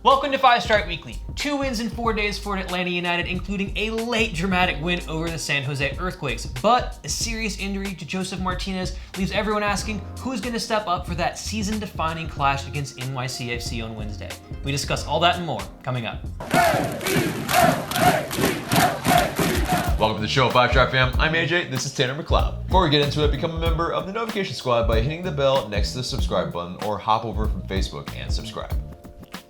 Welcome to Fiestar Weekly. 2 wins in 4 days for Atlanta United, including a late dramatic win over the San Jose Earthquakes. But a serious injury to Josef Martinez leaves everyone asking who's going to step up for that season-defining clash against NYCFC on Wednesday. We discuss all that and more coming up. Welcome to the show, Fiestar fam. I'm AJ, this is Tanner McLeod. Before we get into it, become a member of the notification squad by hitting the bell next to the subscribe button or hop over from Facebook and subscribe.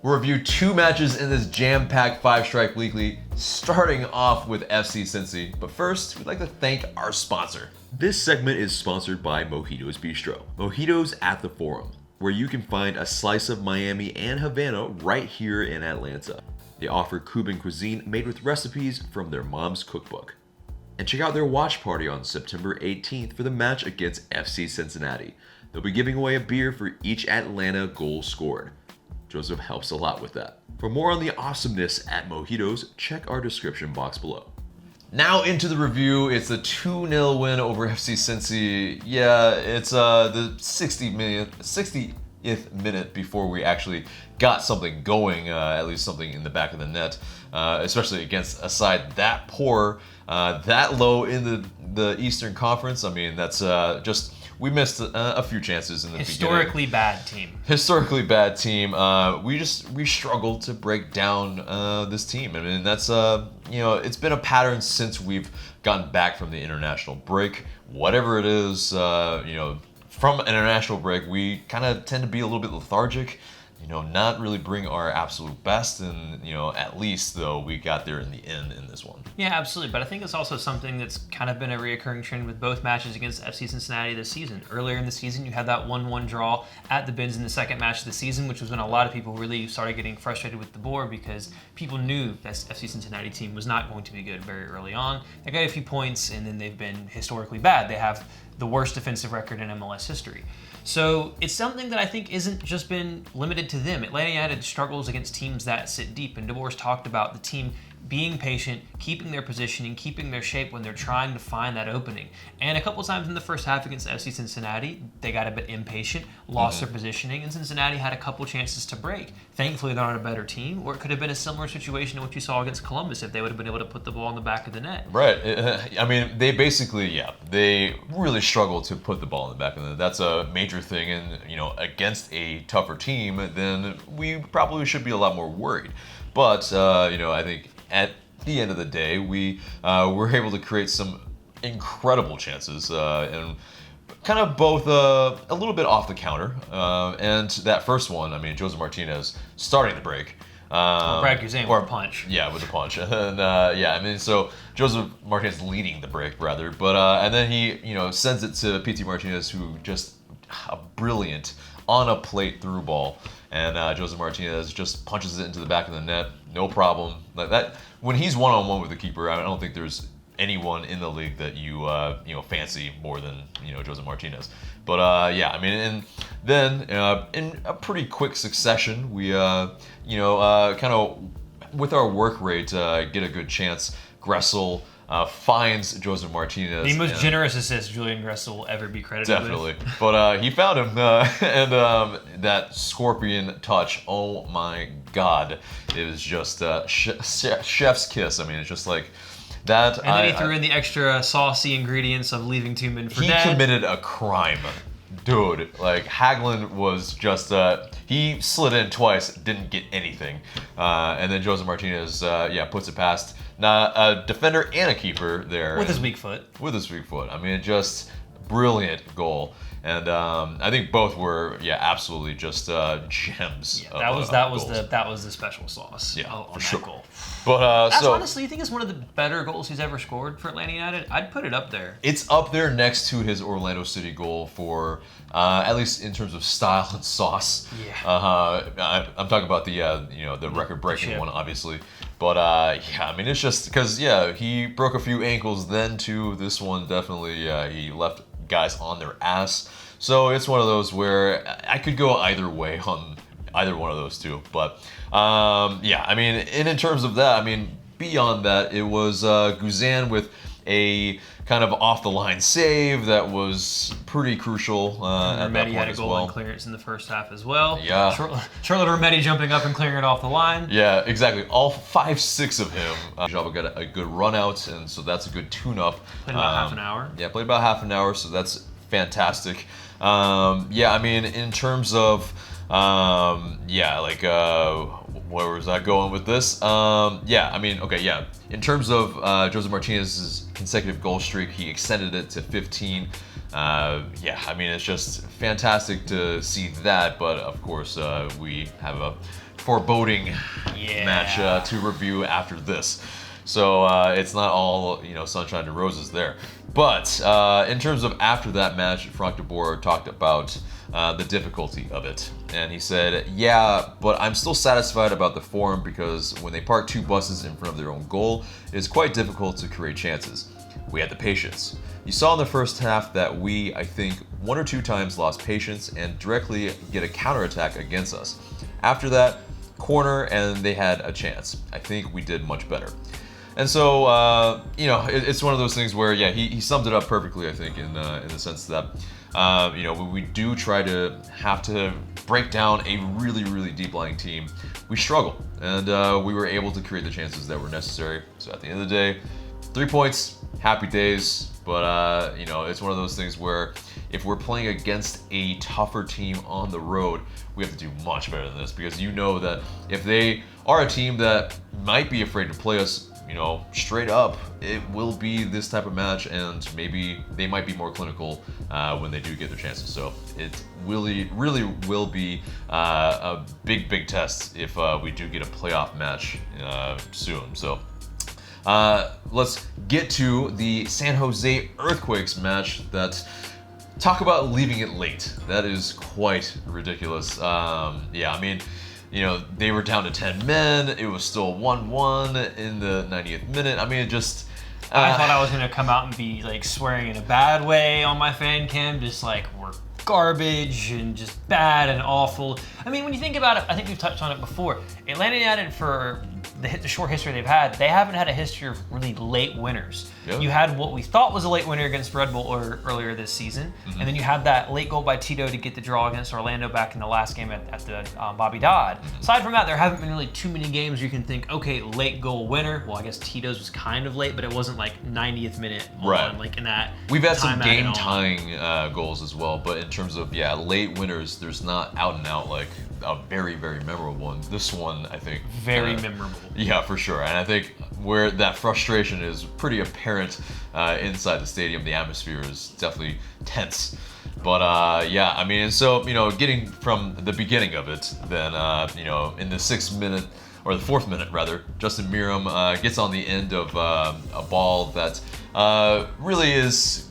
We'll review 2 matches in this jam-packed 5-Strike Weekly, starting off with FC Cincy. But first, we'd like to thank our sponsor. This segment is sponsored by Mojitos Bistro. Mojitos at the Forum, where you can find a slice of Miami and Havana right here in Atlanta. They offer Cuban cuisine made with recipes from their mom's cookbook. And check out their watch party on September 18th for the match against FC Cincinnati. They'll be giving away a beer for each Atlanta goal scored. Joseph helps a lot with that. For more on the awesomeness at Mojitos, check our description box below. Now into the review. It's a 2-0 win over FC Cincy. Yeah, it's the 60th minute before we actually got something going, at least something in the back of the net, especially against a side that poor, that low in the Eastern Conference. I mean, that's just... We missed a few chances in the Historically beginning. Historically bad team. We struggled to break down this team. I mean, that's it's been a pattern since we've gotten back from the international break. Whatever it is, from an international break, we kind of tend to be a little bit lethargic. Not really bring our absolute best, and at least though we got there in the end in this one. Yeah, absolutely. But I think it's also something that's kind of been a reoccurring trend with both matches against FC Cincinnati this season. Earlier in the season, you had that 1-1 draw at the Bins in the second match of the season, which was when a lot of people really started getting frustrated with the board because people knew that FC Cincinnati team was not going to be good very early on. They got a few points, and then they've been historically bad. They have the worst defensive record in MLS history. So it's something that I think isn't just been limited to them. Atlanta United struggles against teams that sit deep, and DeBoer's talked about the team being patient, keeping their positioning, keeping their shape when they're trying to find that opening. And a couple times in the first half against FC Cincinnati, they got a bit impatient, lost their positioning, and Cincinnati had a couple chances to break. Thankfully, they're not a better team, or it could have been a similar situation to what you saw against Columbus if they would have been able to put the ball in the back of the net. Right. I mean, they basically, they really struggle to put the ball in the back of the net. That's a major thing, and, against a tougher team, then we probably should be a lot more worried. But, I think at the end of the day, we were able to create some incredible chances, and kind of both a little bit off the counter. And that first one, I mean, Josef Martinez starting the break. Brad Guzan with a punch. Yeah, with a punch. And so Josef Martinez leading the break, rather. But and then he, sends it to Peachtree Martinez, who just a brilliant on a plate through ball. And Josef Martinez just punches it into the back of the net, no problem. Like that, when he's one-on-one with the keeper, I don't think there's anyone in the league that you fancy more than Josef Martinez. But and then in a pretty quick succession, we kind of with our work rate get a good chance. Gressel finds Josef Martinez. The most generous assist Julian Gressel will ever be credited definitely. with. But he found him, and that scorpion touch, oh my God, it was just chef's kiss. I mean, it's just like that. And then he threw in the extra saucy ingredients of leaving 2 men for dead. He committed a crime. Dude, like Hagelin was just, he slid in twice, didn't get anything. And then Josef Martinez, puts it past a defender and a keeper there. With his weak foot. I mean, just brilliant goal. And I think both were, absolutely just gems. Yeah, that was the special sauce. Yeah, on for that sure. Goal. But That's honestly, you think it's one of the better goals he's ever scored for Atlanta United? I'd put it up there. It's up there next to his Orlando City goal for, at least in terms of style and sauce. Yeah. I'm talking about the record-breaking one, obviously. But I mean, it's just because he broke a few ankles. Then too, this one definitely he left guys on their ass. So it's one of those where I could go either way on either one of those two. But I mean, and in terms of that, I mean, beyond that, it was Guzan with a kind of off-the-line save that was pretty crucial at that Rometty point had a as goal well. and clearance in the first half as well. Yeah. Charlotte Rometty jumping up and clearing it off the line. Yeah, exactly. All 5-6 of him. Java got a good run out, and so that's a good tune-up. Played about half an hour. Yeah, played about half an hour, so that's fantastic. Yeah, I mean, in terms of, where was I going with this? Yeah, I mean, okay, yeah. In terms of Josef Martinez's consecutive goal streak, he extended it to 15. Yeah, I mean, it's just fantastic to see that, but of course, we have a foreboding match to review after this. So it's not all, sunshine and roses there. But in terms of after that match, Frank de Boer talked about the difficulty of it. And he said, yeah, but I'm still satisfied about the form because when they park 2 buses in front of their own goal, it is quite difficult to create chances. We had the patience. You saw in the first half that we, I think, 1 or 2 times lost patience and directly get a counterattack against us. After that, corner and they had a chance. I think we did much better. And so, it's one of those things where, yeah, he summed it up perfectly, I think, in the sense that, when we do try to have to break down a really, really deep-lying team, we struggle. And we were able to create the chances that were necessary. So at the end of the day, 3 points, happy days. But, it's one of those things where if we're playing against a tougher team on the road, we have to do much better than this. Because you know that if they are a team that might be afraid to play us, straight up, it will be this type of match, and maybe they might be more clinical when they do get their chances. So it really will be a big test if we do get a playoff match soon. So let's get to the San Jose Earthquakes match. Talk about leaving it late. That is quite ridiculous. Yeah, I mean, they were down to 10 men. It was still 1-1 in the 90th minute. I mean, it just... I thought I was going to come out and be, swearing in a bad way on my fan cam. Just, we're garbage and just bad and awful. I mean, when you think about it, I think we've touched on it before. Atlanta United, for the short history they've had, they haven't had a history of really late winners. Yep. You had what we thought was a late winner against Red Bull earlier this season, and then you had that late goal by Tito to get the draw against Orlando back in the last game at the Bobby Dodd. Aside from that, there haven't been really too many games you can think, okay, late goal winner. Well, I guess Tito's was kind of late, but it wasn't 90th minute on, in that. We've had some game-tying goals as well, but in terms of, late winners, there's not out and out a very, very memorable one. This one, I think, very memorable. Yeah, for sure. And I think where that frustration is pretty apparent inside the stadium, the atmosphere is definitely tense. But yeah, I mean, and so, getting from the beginning of it, then, in the 6th minute, or the 4th minute rather, Justin Miram gets on the end of a ball that really is,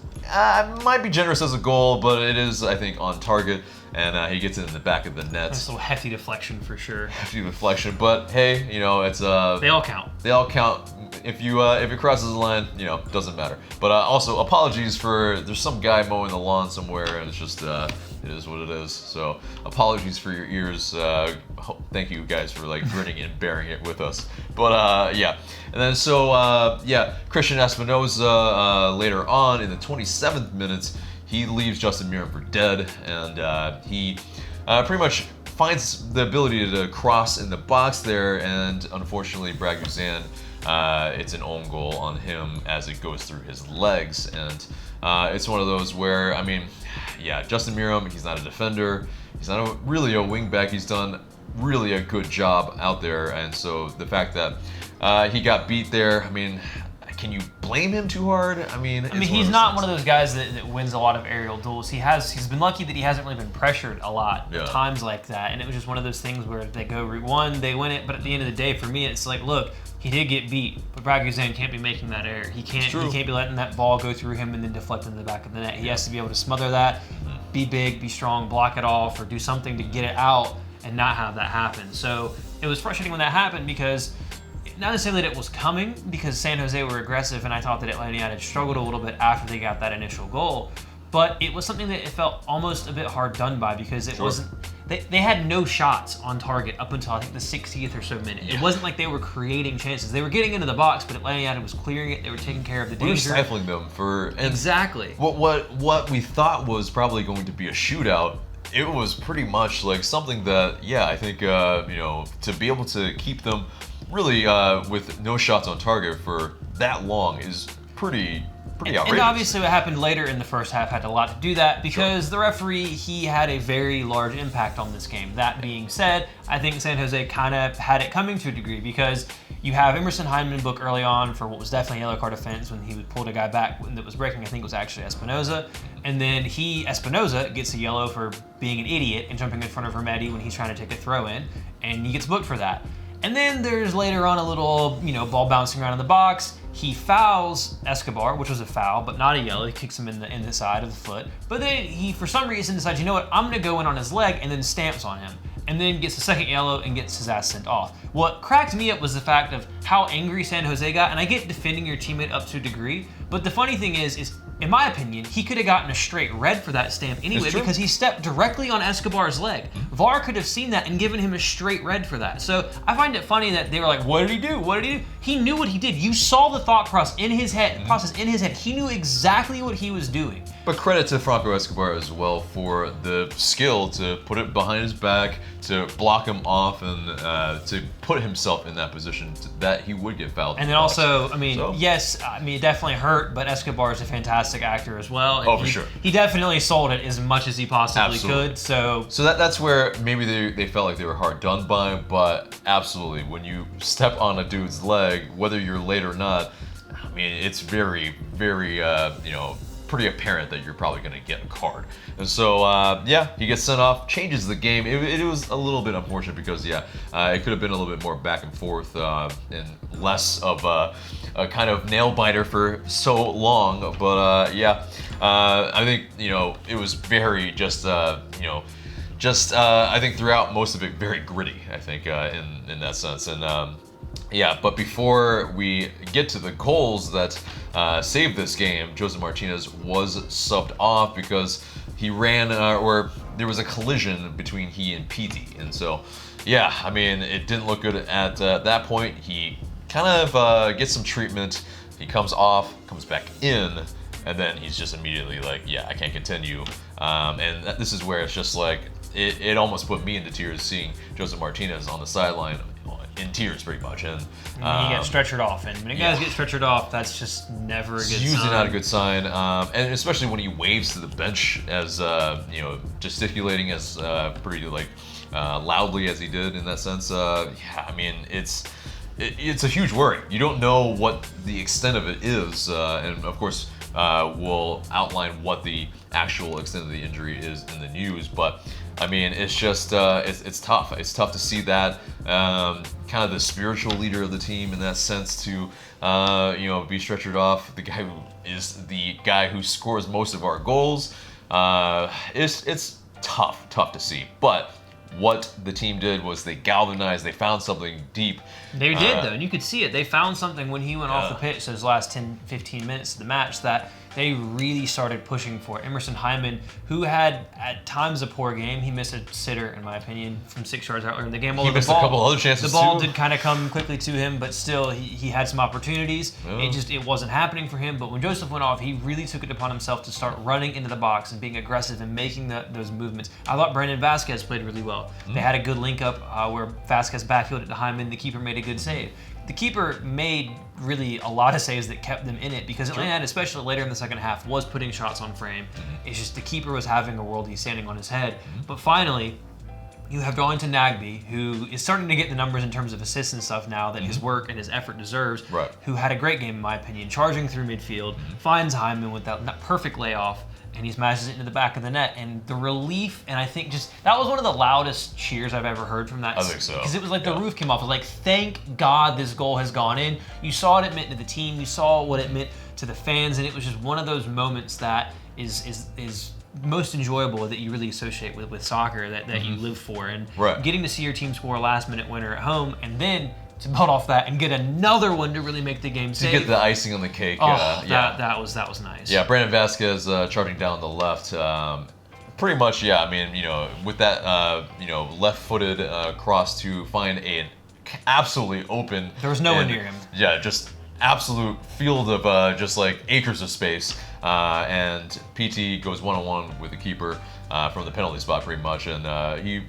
might be generous as a goal, but it is, I think, on target. And he gets it in the back of the net. That's a little hefty deflection for sure. Hefty deflection, but hey, it's they all count. They all count. If it crosses the line, doesn't matter. But also apologies for there's some guy mowing the lawn somewhere, and it's just it is what it is. So apologies for your ears. Thank you guys for grinning and bearing it with us. But yeah, and then so Christian Espinoza later on in the 27th minute. He leaves Justin Miram for dead, and he pretty much finds the ability to cross in the box there, and unfortunately, Brad Guzan, it's an own goal on him as it goes through his legs, and it's one of those where, I mean, yeah, Justin Miram, he's not a defender, he's not really a wingback, he's done really a good job out there, and so the fact that he got beat there, I mean, can you blame him too hard? I mean, he's not one of those guys that wins a lot of aerial duels. He's been lucky that he hasn't really been pressured a lot of times like that. And it was just one of those things where they go route one, they win it. But at the end of the day, for me, it's look, he did get beat, but Brad Guzan can't be making that error. He can't be letting that ball go through him and then deflect into the back of the net. He has to be able to smother that, be big, be strong, block it off, or do something to get it out and not have that happen. So it was frustrating when that happened because not to say that it was coming, because San Jose were aggressive, and I thought that Atlanta United struggled a little bit after they got that initial goal. But it was something that it felt almost a bit hard done by, because it wasn't. they had no shots on target up until I think the 60th or so minute. It wasn't like they were creating chances. They were getting into the box, but Atlanta was clearing it. They were taking care of the danger. We were stifling them for exactly. What we thought was probably going to be a shootout. It was pretty much like something that, I think, to be able to keep them really with no shots on target for that long is pretty outrageous. And obviously what happened later in the first half had a lot to do that because the referee, he had a very large impact on this game. That being said, I think San Jose kind of had it coming to a degree because you have Emerson Hyndman booked early on for what was definitely a yellow card offense when he pulled a guy back that was breaking. I think it was actually Espinoza. And then Espinoza gets a yellow for being an idiot and jumping in front of Rometty when he's trying to take a throw in, and he gets booked for that. And then there's later on a little, ball bouncing around in the box. He fouls Escobar, which was a foul, but not a yellow. He kicks him in the side of the foot. But then he, for some reason, decides, you know what, I'm going to go in on his leg and then stamps on him. And then gets the second yellow and gets his ass sent off. What cracked me up was the fact of how angry San Jose got, and I get defending your teammate up to a degree, but the funny thing is in my opinion, he could have gotten a straight red for that stamp anyway because he stepped directly on Escobar's leg. VAR could have seen that and given him a straight red for that. So I find it funny that they were like, what did he do? What did he do? He knew what he did. You saw the thought process in his head. He knew exactly what he was doing. But credit to Franco Escobar as well for the skill to put it behind his back, to block him off, and to put himself in that position that he would get fouled. And then also, yes, it definitely hurt, but Escobar is a fantastic actor as well. And for sure. He definitely sold it as much as he possibly could. So that's where maybe they felt like they were hard done by, but absolutely, when you step on a dude's leg, whether you're late or not, it's very, very, pretty apparent that you're probably going to get a card. And so, he gets sent off, changes the game. It was a little bit unfortunate because, it could have been a little bit more back and forth and less of a kind of nail biter for so long. But, I think, it was very I think throughout most of it, very gritty, I think, in that sense. And, but before we get to the goals that saved this game, Josef Martinez was subbed off because he ran, or there was a collision between he and Petey. And so, it didn't look good at that point. He kind of gets some treatment. He comes off, comes back in, and then he's just immediately like, I can't continue. And this is where it's just like, it almost put me into tears seeing Josef Martinez on the sideline in tears pretty much. And he got stretchered off, and when guys get stretchered off, that's just never a good sign. It's usually not a good sign, and especially when he waves to the bench as gesticulating as pretty loudly as he did in that sense. It's a huge worry. You don't know what the extent of it is, and of course we'll outline what the actual extent of the injury is in the news, but it's just it's tough. It's tough to see that kind of the spiritual leader of the team in that sense to be stretchered off. The guy who is the guy who scores most of our goals. It's tough to see. But what the team did was they galvanized. They found something deep. They did though, and you could see it. They found something when he went off the pitch those last 10-15 minutes of the match that they really started pushing for. Emerson Hyndman, who had at times a poor game, he missed a sitter, in my opinion, from 6 yards earlier in the game. He missed a couple other chances. The ball did kind of come quickly to him, but still, he had some opportunities. It wasn't happening for him. But when Josef went off, he really took it upon himself to start running into the box and being aggressive and making those movements. I thought Brandon Vasquez played really well. They had a good link up where Vasquez backfielded to Hyndman. The keeper made a good save. The keeper made really a lot of saves that kept them in it because Atlanta, especially later in the second half, was putting shots on frame. It's just the keeper was having a worldie standing on his head. But finally, you have Darlington Nagbe, who is starting to get the numbers in terms of assists and stuff now that his work and his effort deserves, who had a great game, in my opinion, charging through midfield, finds Hyndman with that perfect layoff, and he smashes it into the back of the net. And the relief, and I think that was one of the loudest cheers I've ever heard from that. I think so. Because it was like the roof came off. It was like, thank God this goal has gone in. You saw what it meant to the team. You saw what it meant to the fans. And it was just one of those moments that is most enjoyable that you really associate with soccer, that you live for. And getting to see your team score a last-minute winner at home, and then to build off that and get another one to really make the game safe. To get the icing on the cake. That was nice. Yeah, Brandon Vasquez charging down the left. Pretty much, yeah. I mean, with that, left-footed cross to find an absolutely open. There was no one near him. Yeah, just absolute field of just like acres of space. And PT goes one-on-one with the keeper from the penalty spot, pretty much, and he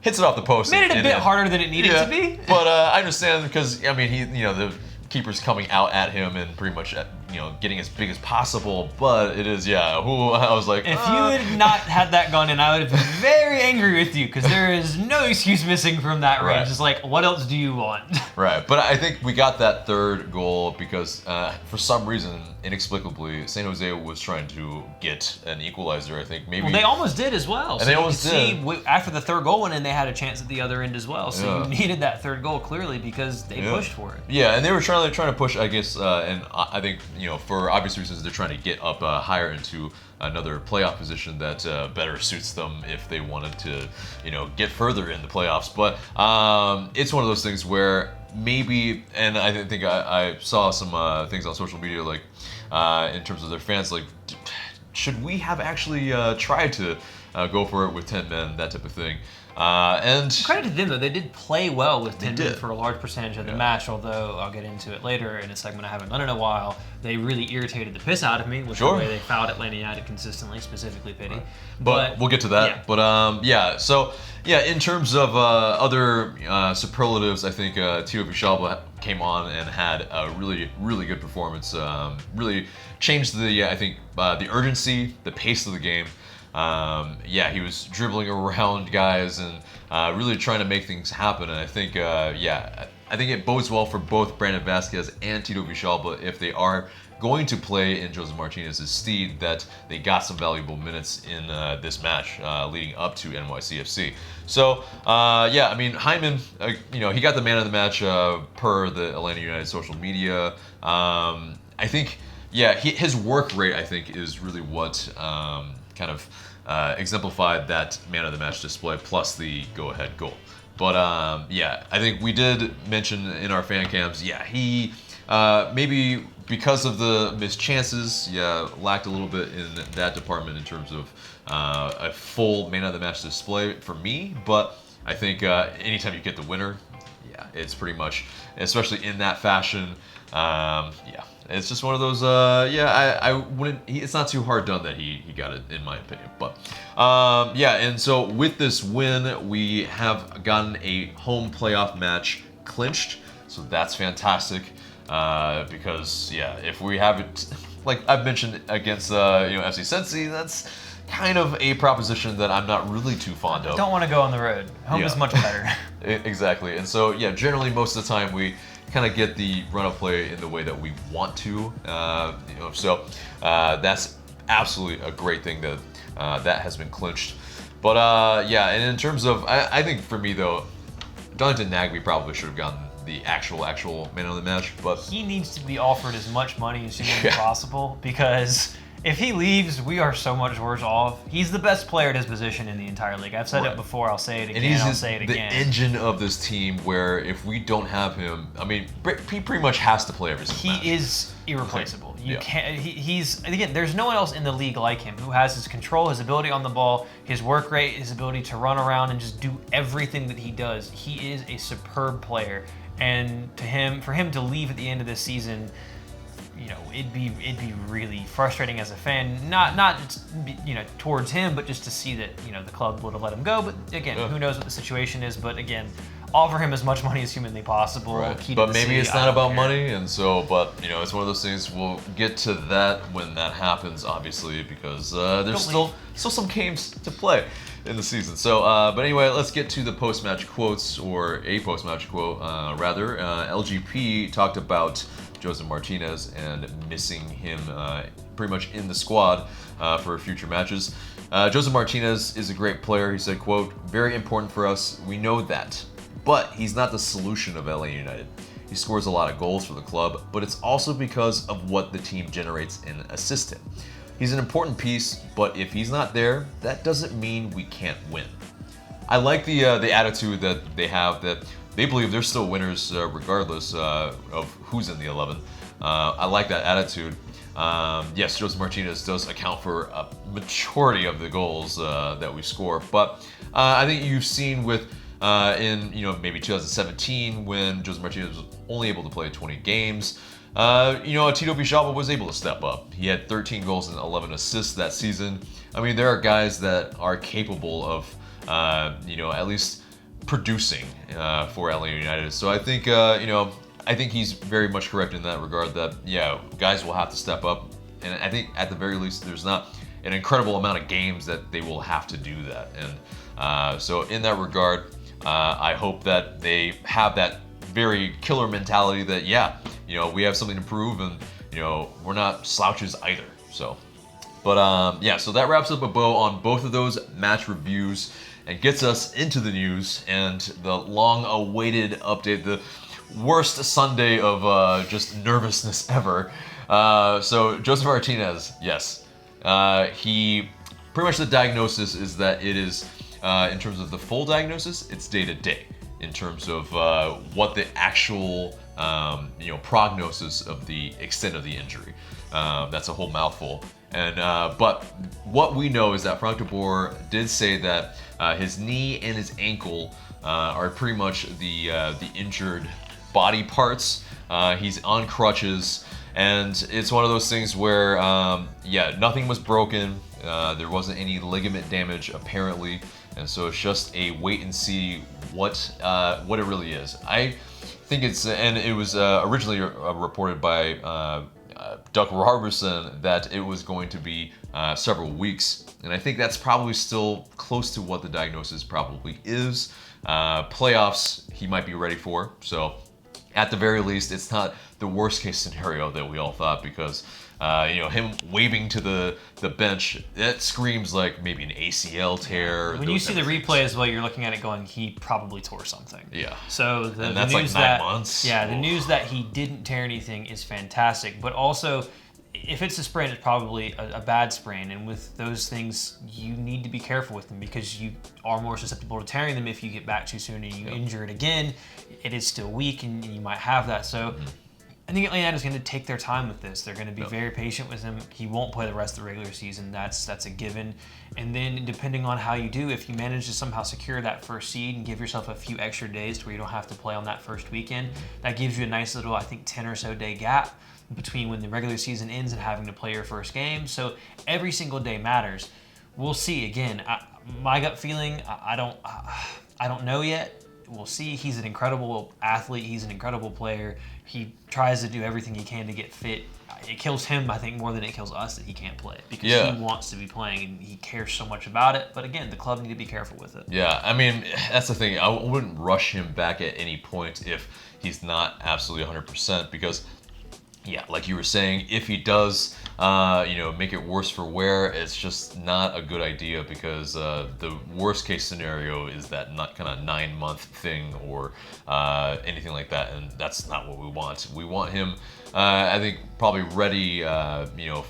hits it off the post. Made it a bit harder than it needed to be. But I understand because I mean the keeper's coming out at him and pretty much getting as big as possible. But it is I was like, if you had not had that gone in, I would have been very angry with you because there is no excuse missing from that range. Right. It's like, what else do you want? Right, but I think we got that third goal because for some reason, inexplicably, San Jose was trying to get an equalizer. I think maybe. Well, they almost did as well. And so they you almost could did. see after the third goal went in, they had a chance at the other end as well. So you needed that third goal clearly because they pushed for it. Yeah, and they were trying to push, I guess, and I think for obvious reasons they're trying to get up higher into another playoff position that better suits them if they wanted to, get further in the playoffs. But it's one of those things where maybe, and I think I saw some things on social media like in terms of their fans, like, should we have actually tried to go for it with 10 men, that type of thing. And credit to them though, they did play well with 10 men did. for a large percentage of the match, although I'll get into it later in a segment I haven't done in a while. They really irritated the piss out of me with the way they fouled Atlanta United consistently, specifically Pity. But we'll get to that. Yeah. But in terms of other superlatives, I think Tio Villalba came on and had a really, really good performance. Really changed the urgency, the pace of the game. He was dribbling around guys and really trying to make things happen. And I think, I think it bodes well for both Brandon Vasquez and Tito Villalba if they are going to play in Josef Martinez's stead, that they got some valuable minutes in this match leading up to NYCFC. So, I mean, Hyman, he got the man of the match per the Atlanta United social media. I think, his work rate, I think, is really what kind of exemplified that man of the match display plus the go-ahead goal. But I think we did mention in our fan cams, he maybe because of the missed chances, lacked a little bit in that department in terms of a full man of the match display for me. But I think anytime you get the winner, it's pretty much, especially in that fashion, it's just one of those, I wouldn't, it's not too hard done that he got it, in my opinion. But, and so with this win, we have gotten a home playoff match clinched. So that's fantastic, because, if we have it, like I've mentioned, against, FC Cincy, that's kind of a proposition that I'm not really too fond of. Don't want to go on the road. Home is much better. Exactly. And so, generally most of the time we kind of get the run of play in the way that we want to. So that's absolutely a great thing that that has been clinched. But and in terms of, I think for me though, Darlington Nagbe probably should have gotten the actual man of the match, but he needs to be offered as much money as humanly possible, because if he leaves, we are so much worse off. He's the best player at his position in the entire league. I've said it before, I'll say it again, and I'll say it again. The engine of this team, where if we don't have him, I mean, he pretty much has to play every single match. He is irreplaceable. You can't. He's, again, there's no one else in the league like him who has his control, his ability on the ball, his work rate, his ability to run around and just do everything that he does. He is a superb player, and for him to leave at the end of this season, it'd be really frustrating as a fan, not just, towards him, but just to see that, the club would have let him go. But again, who knows what the situation is, but again, offer him as much money as humanly possible. Right. But maybe it's not about money, and so, but it's one of those things, we'll get to that when that happens, obviously, because there's still some games to play in the season. So, but anyway, let's get to the post-match quotes, or a post-match quote, rather. LGP talked about Josef Martinez and missing him pretty much in the squad for future matches. Josef Martinez is a great player, he said, quote, "Very important for us, we know that. But he's not the solution of LA United. He scores a lot of goals for the club, but it's also because of what the team generates and assists him. He's an important piece, but if he's not there, that doesn't mean we can't win." I like the attitude that they have, that they believe they're still winners regardless of who's in the 11. I like that attitude. Yes, Josef Martinez does account for a majority of the goals that we score, but I think you've seen with in maybe 2017 when Josef Martinez was only able to play 20 games. Tito Villalba was able to step up. He had 13 goals and 11 assists that season. I mean, there are guys that are capable of, at least producing for LA United. So I think, I think he's very much correct in that regard that, guys will have to step up. And I think at the very least, there's not an incredible amount of games that they will have to do that. And so in that regard, I hope that they have that very killer mentality that, we have something to prove and, we're not slouches either. So, but so that wraps up a bow on both of those match reviews and gets us into the news and the long-awaited update, the worst Sunday of just nervousness ever. So Josef Martinez, yes, he pretty much the diagnosis is that it is in terms of the full diagnosis, it's day to day in terms of what the actual prognosis of the extent of the injury. That's a whole mouthful. And but what we know is that Frank de Boer did say that his knee and his ankle are pretty much the injured body parts. He's on crutches, and it's one of those things where nothing was broken. There wasn't any ligament damage apparently, and so it's just a wait and see what it really is. I think it's, and it was originally reported by Duck Robertson that it was going to be several weeks, and I think that's probably still close to what the diagnosis probably is. Playoffs he might be ready for, so at the very least it's not the worst case scenario that we all thought, because him waving to the bench, that screams like maybe an ACL tear. When you see the replay as well, you're looking at it going, he probably tore something. Yeah. So the that's news like 9 months. Yeah, the news that he didn't tear anything is fantastic. But also, if it's a sprain, it's probably a bad sprain. And with those things, you need to be careful with them, because you are more susceptible to tearing them if you get back too soon and you injure it again. It is still weak and you might have that. So I think Atlanta is going to take their time with this. They're going to be very patient with him. He won't play the rest of the regular season. That's a given. And then depending on how you do, if you manage to somehow secure that first seed and give yourself a few extra days to where you don't have to play on that first weekend, that gives you a nice little, I think, 10 or so day gap between when the regular season ends and having to play your first game. So every single day matters. We'll see. Again, my gut feeling, I don't know yet. We'll see. He's an incredible athlete. He's an incredible player. He tries to do everything he can to get fit. It kills him, I think, more than it kills us that he can't play, because he wants to be playing and he cares so much about it. But again, the club need to be careful with it. Yeah, I mean, that's the thing. I wouldn't rush him back at any point if he's not absolutely 100%, because like you were saying, if he does, make it worse for wear, it's just not a good idea, because the worst case scenario is that not kind of 9-month thing or anything like that, and that's not what we want. We want him, I think, probably ready,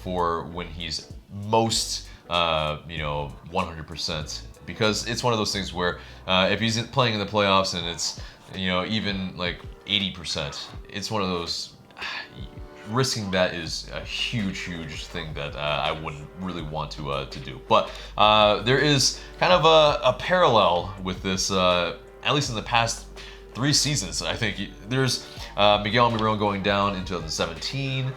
for when he's most, 100%, because it's one of those things where if he's playing in the playoffs and it's, even like 80%, it's one of those. Risking that is a huge thing that I wouldn't really want to do. But there is kind of a parallel with this, at least in the past 3 seasons. I think there's Miguel Almiron going down in 2017.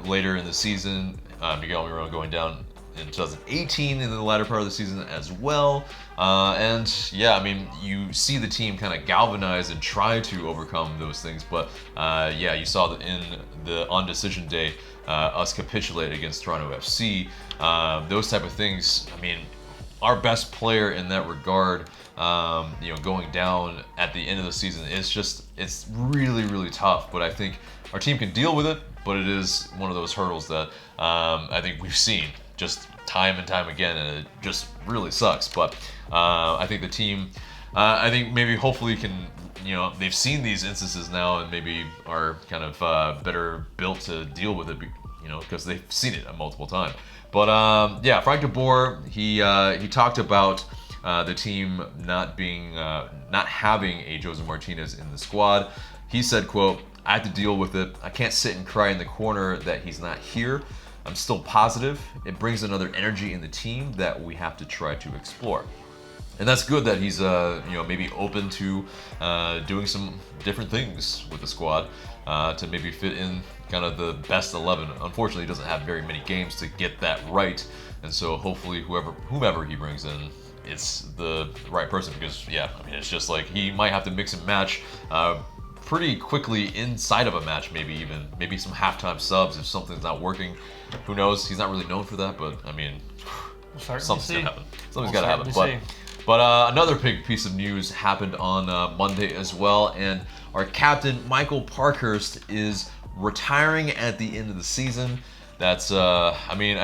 Later in the season, Miguel Almiron going down in 2018 in the latter part of the season as well. I mean, you see the team kind of galvanize and try to overcome those things, but you saw that on decision day, us capitulate against Toronto FC. Those type of things. I mean, our best player in that regard, going down at the end of the season, it's really tough. But I think our team can deal with it. But it is one of those hurdles that I think we've seen just time and time again, and it just really sucks. But I think the team, I think maybe hopefully can, they've seen these instances now and maybe are kind of better built to deal with it, because they've seen it multiple times. But Frank de Boer, he talked about the team not having a Josef Martinez in the squad. He said, quote, "I have to deal with it. I can't sit and cry in the corner that he's not here. I'm still positive. It brings another energy in the team that we have to try to explore." And that's good that he's maybe open to doing some different things with the squad to maybe fit in kind of the best 11. Unfortunately, he doesn't have very many games to get that right, and so hopefully whomever he brings in, it's the right person, because it's just like he might have to mix and match pretty quickly inside of a match, maybe some halftime subs if something's not working. Who knows? He's not really known for that, but I mean, something's gonna happen. Something's gotta happen. But another big piece of news happened on Monday as well, and our captain Michael Parkhurst is retiring at the end of the season. That's I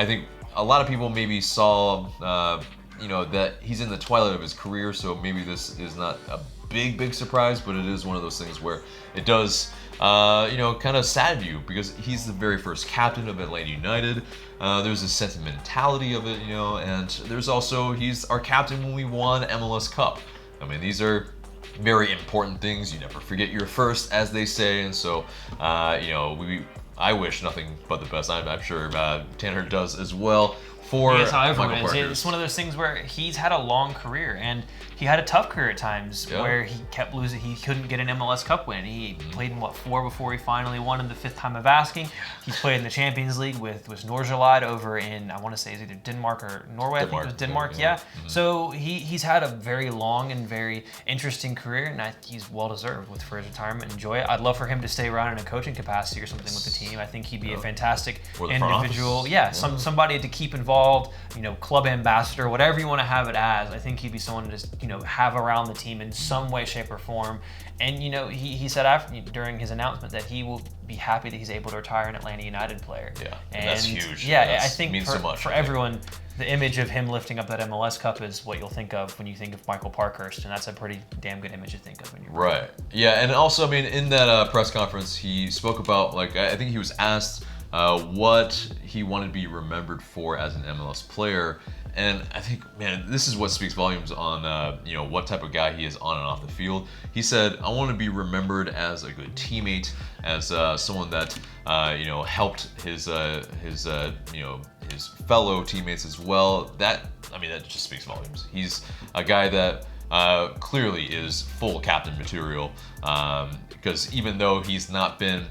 think a lot of people maybe saw that he's in the twilight of his career, so maybe this is not a big surprise, but it is one of those things where it does kind of sadden you, because he's the very first captain of Atlanta United. There's a sentimentality of it, and there's also, he's our captain when we won MLS Cup. I mean, these are very important things. You never forget your first, as they say, and so I wish nothing but the best. I'm sure Tanner does as well. It's one of those things where he's had a long career, and he had a tough career at times where he kept losing. He couldn't get an MLS Cup win. He played in 4 before he finally won in the 5th time of asking. He's played in the Champions League with Nordsjælland over in, I want to say, it's either Denmark or Norway. I think it was Denmark. Yeah. Mm-hmm. So he's had a very long and very interesting career, and he's well deserved for his retirement. Enjoy it. I'd love for him to stay around in a coaching capacity or something with the team. I think he'd be a fantastic individual. Somebody to keep involved. Club ambassador, whatever you want to have it as. I think he'd be someone to just, have around the team in some way, shape, or form. And, he said during his announcement that he will be happy that he's able to retire an Atlanta United player. Yeah, and that's huge. Yeah, I think means so much, for everyone, the image of him lifting up that MLS Cup is what you'll think of when you think of Michael Parkhurst, and that's a pretty damn good image to think of when you're right. Yeah, and also, in that press conference, he spoke about, I think he was asked what he wanted to be remembered for as an MLS player. And I think, man, this is what speaks volumes on, what type of guy he is on and off the field. He said, "I want to be remembered as a good teammate, as someone that, helped his fellow teammates as well." That just speaks volumes. He's a guy that clearly is full captain material, because even though he's not been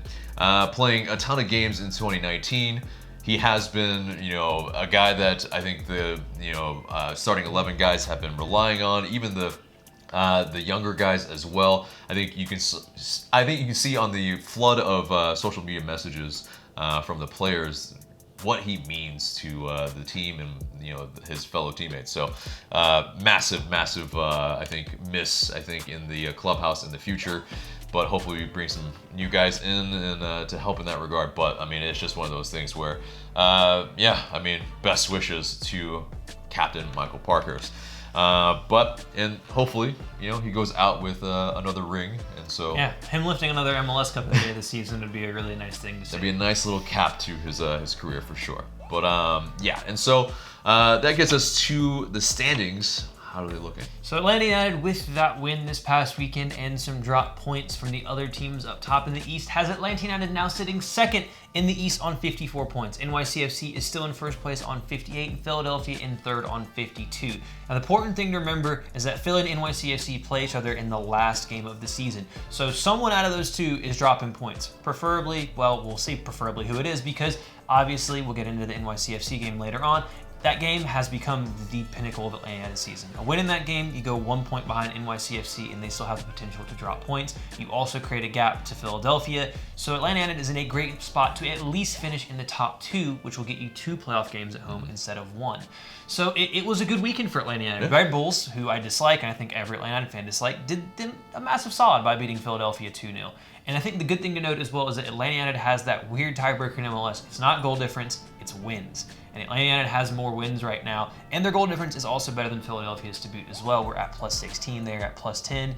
playing a ton of games in 2019, he has been, a guy that I think the, starting 11 guys have been relying on, even the younger guys as well. I think you can see on the flood of social media messages from the players what he means to the team and his fellow teammates. So massive, I think in the clubhouse in the future. But hopefully we bring some new guys in and to help in that regard. But it's just one of those things where, best wishes to Captain Michael Parkhurst. And hopefully, he goes out with another ring, and so him lifting another MLS Cup at the end of the season would be a really nice thing to see. That'd be a nice little cap to his career for sure. But and so that gets us to the standings. How are they looking? So Atlanta United, with that win this past weekend and some drop points from the other teams up top in the East, has Atlanta United now sitting second in the East on 54 points. NYCFC is still in first place on 58, and Philadelphia in third on 52. Now, the important thing to remember is that Philly and NYCFC play each other in the last game of the season. So someone out of those two is dropping points. Preferably, we'll see preferably who it is, because obviously we'll get into the NYCFC game later on. That game has become the pinnacle of Atlanta United's season. A win in that game, you go 1 point behind NYCFC, and they still have the potential to drop points. You also create a gap to Philadelphia. So Atlanta United is in a great spot to at least finish in the top 2, which will get you 2 playoff games at home instead of 1. So it was a good weekend for Atlanta United. Red Bulls, who I dislike, and I think every Atlanta United fan dislike, did a massive solid by beating Philadelphia 2-0. And I think the good thing to note as well is that Atlanta United has that weird tiebreaker in MLS. It's not goal difference, it's wins. And Atlanta United has more wins right now, and their goal difference is also better than Philadelphia's to boot as well. We're at plus 16, they're at plus 10.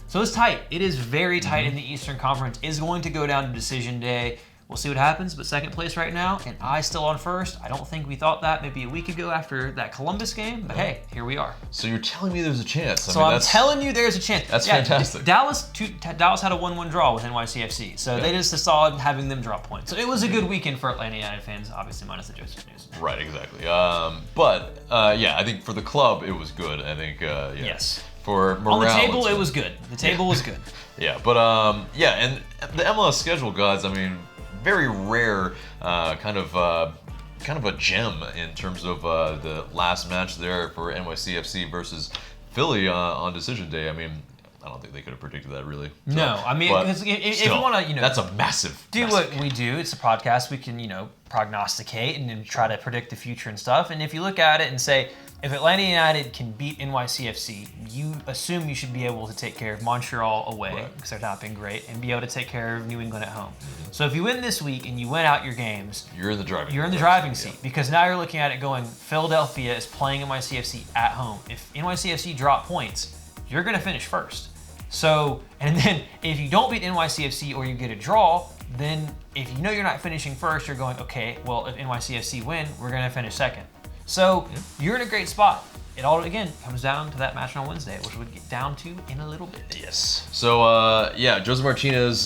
So it's tight. It is very tight in the Eastern Conference. It's going to go down to decision day. We'll see what happens, but second place right now, and I still on first. I don't think we thought that maybe a week ago after that Columbus game, but hey, here we are. So you're telling me there's a chance? I'm telling you there's a chance. That's fantastic. Dallas had a 1-1 draw with NYCFC, so they just saw having them drop points. So it was a good weekend for Atlanta United fans, obviously minus the Josef news. Right, exactly. I think for the club, it was good. I think, Yes. For morale, on the table, it was good. The table was good. Yeah, but and the MLS schedule, guys. I mean, very rare, kind of a gem in terms of the last match there for NYCFC versus Philly on decision day. I mean, I don't think they could have predicted that really. So, no, I mean, if you want to, that's a massive. What we do. It's a podcast. We can, prognosticate and then try to predict the future and stuff. And if you look at it and say, if Atlanta United can beat NYCFC, you assume you should be able to take care of Montreal away because they're not been great, and be able to take care of New England at home. Mm-hmm. So if you win this week and you win out your games, you're in the driving seat because now you're looking at it going, Philadelphia is playing NYCFC at home. If NYCFC drop points, you're going to finish first. So, and then if you don't beat NYCFC or you get a draw, then if you know you're not finishing first, you're going, okay, well, if NYCFC win, we're going to finish second. So you're in a great spot. It all, again, comes down to that match on Wednesday, which we'll get down to in a little bit. Yes. So, Josef Martinez,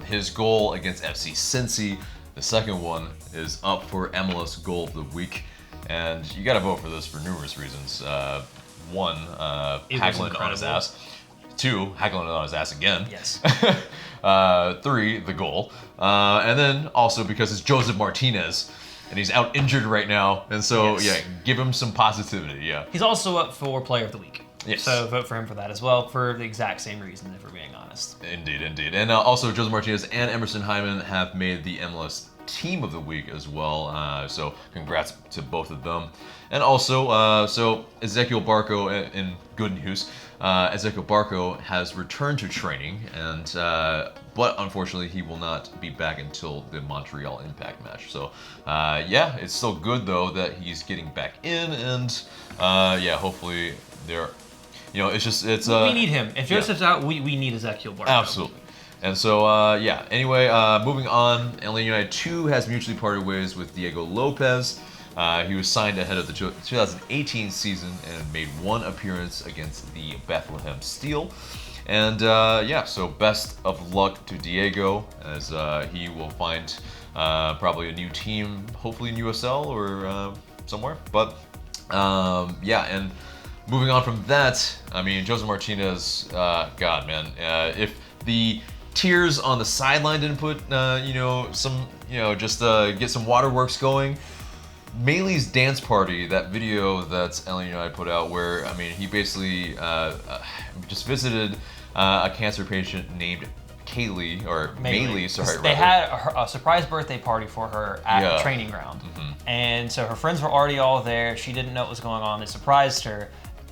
his goal against FC Cincy, the second one, is up for MLS Goal of the Week. And you got to vote for this for numerous reasons. One, haggling on his ass. Two, haggling on his ass again. Yes. Three, the goal. And then also because it's Josef Martinez. And he's out injured right now, and so give him some positivity. Yeah, he's also up for Player of the Week. Yes, so vote for him for that as well, for the exact same reason, if we're being honest. Indeed. And also Josef Martinez and Emerson Hyman have made the MLS Team of the Week as well. So congrats to both of them. And also, so Ezequiel Barco, in good news, Ezequiel Barco has returned to training, and but unfortunately he will not be back until the Montreal Impact match. So it's still good though that he's getting back in, and hopefully they're, it's we need him. If Joseph's out, we need Ezequiel Barco. Absolutely. And so, anyway, moving on, Atlanta United 2 has mutually parted ways with Diego Lopez. He was signed ahead of the 2018 season and made one appearance against the Bethlehem Steel. And so best of luck to Diego as he will find probably a new team, hopefully in USL or somewhere. But and moving on from that, I mean, Josef Martinez, God, man, if the tears on the sideline didn't put, get some waterworks going. Maylee's dance party, that video that Atlanta United put out, where he basically just visited a cancer patient named Kaylee or Maylee. Sorry, they had a surprise birthday party for her at the training ground, and so her friends were already all there. She didn't know what was going on. They surprised her.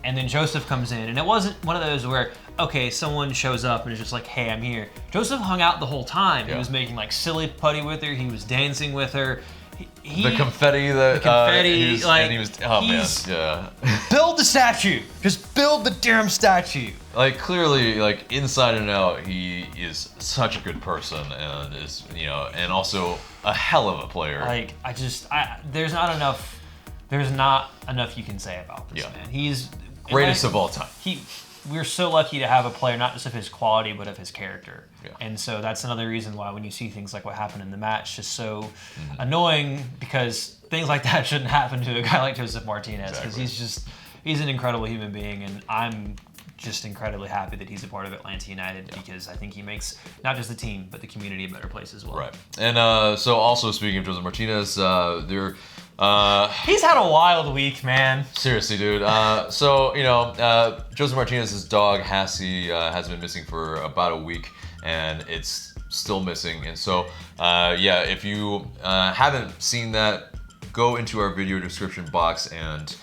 And then Josef comes in, and it wasn't one of those where, okay, someone shows up and is just like, hey, I'm here. Josef hung out the whole time. He was making silly putty with her. He was dancing with her. The confetti Build the statue. Just build the damn statue. Clearly, inside and out, he is such a good person and is, and also a hell of a player. There's not enough you can say about this man. He's greatest of all time. We're so lucky to have a player not just of his quality but of his character. Yeah. And so that's another reason why when you see things like what happened in the match, just so annoying, because things like that shouldn't happen to a guy like Josef Martinez, because he's an incredible human being, and I'm just incredibly happy that he's a part of Atlanta United because I think he makes not just the team but the community a better place as well. Right. And so also speaking of Josef Martinez, he's had a wild week, man. Seriously, dude. Josef Martinez's dog Hassie has been missing for about a week, and it's still missing. And so, if you haven't seen that, go into our video description box and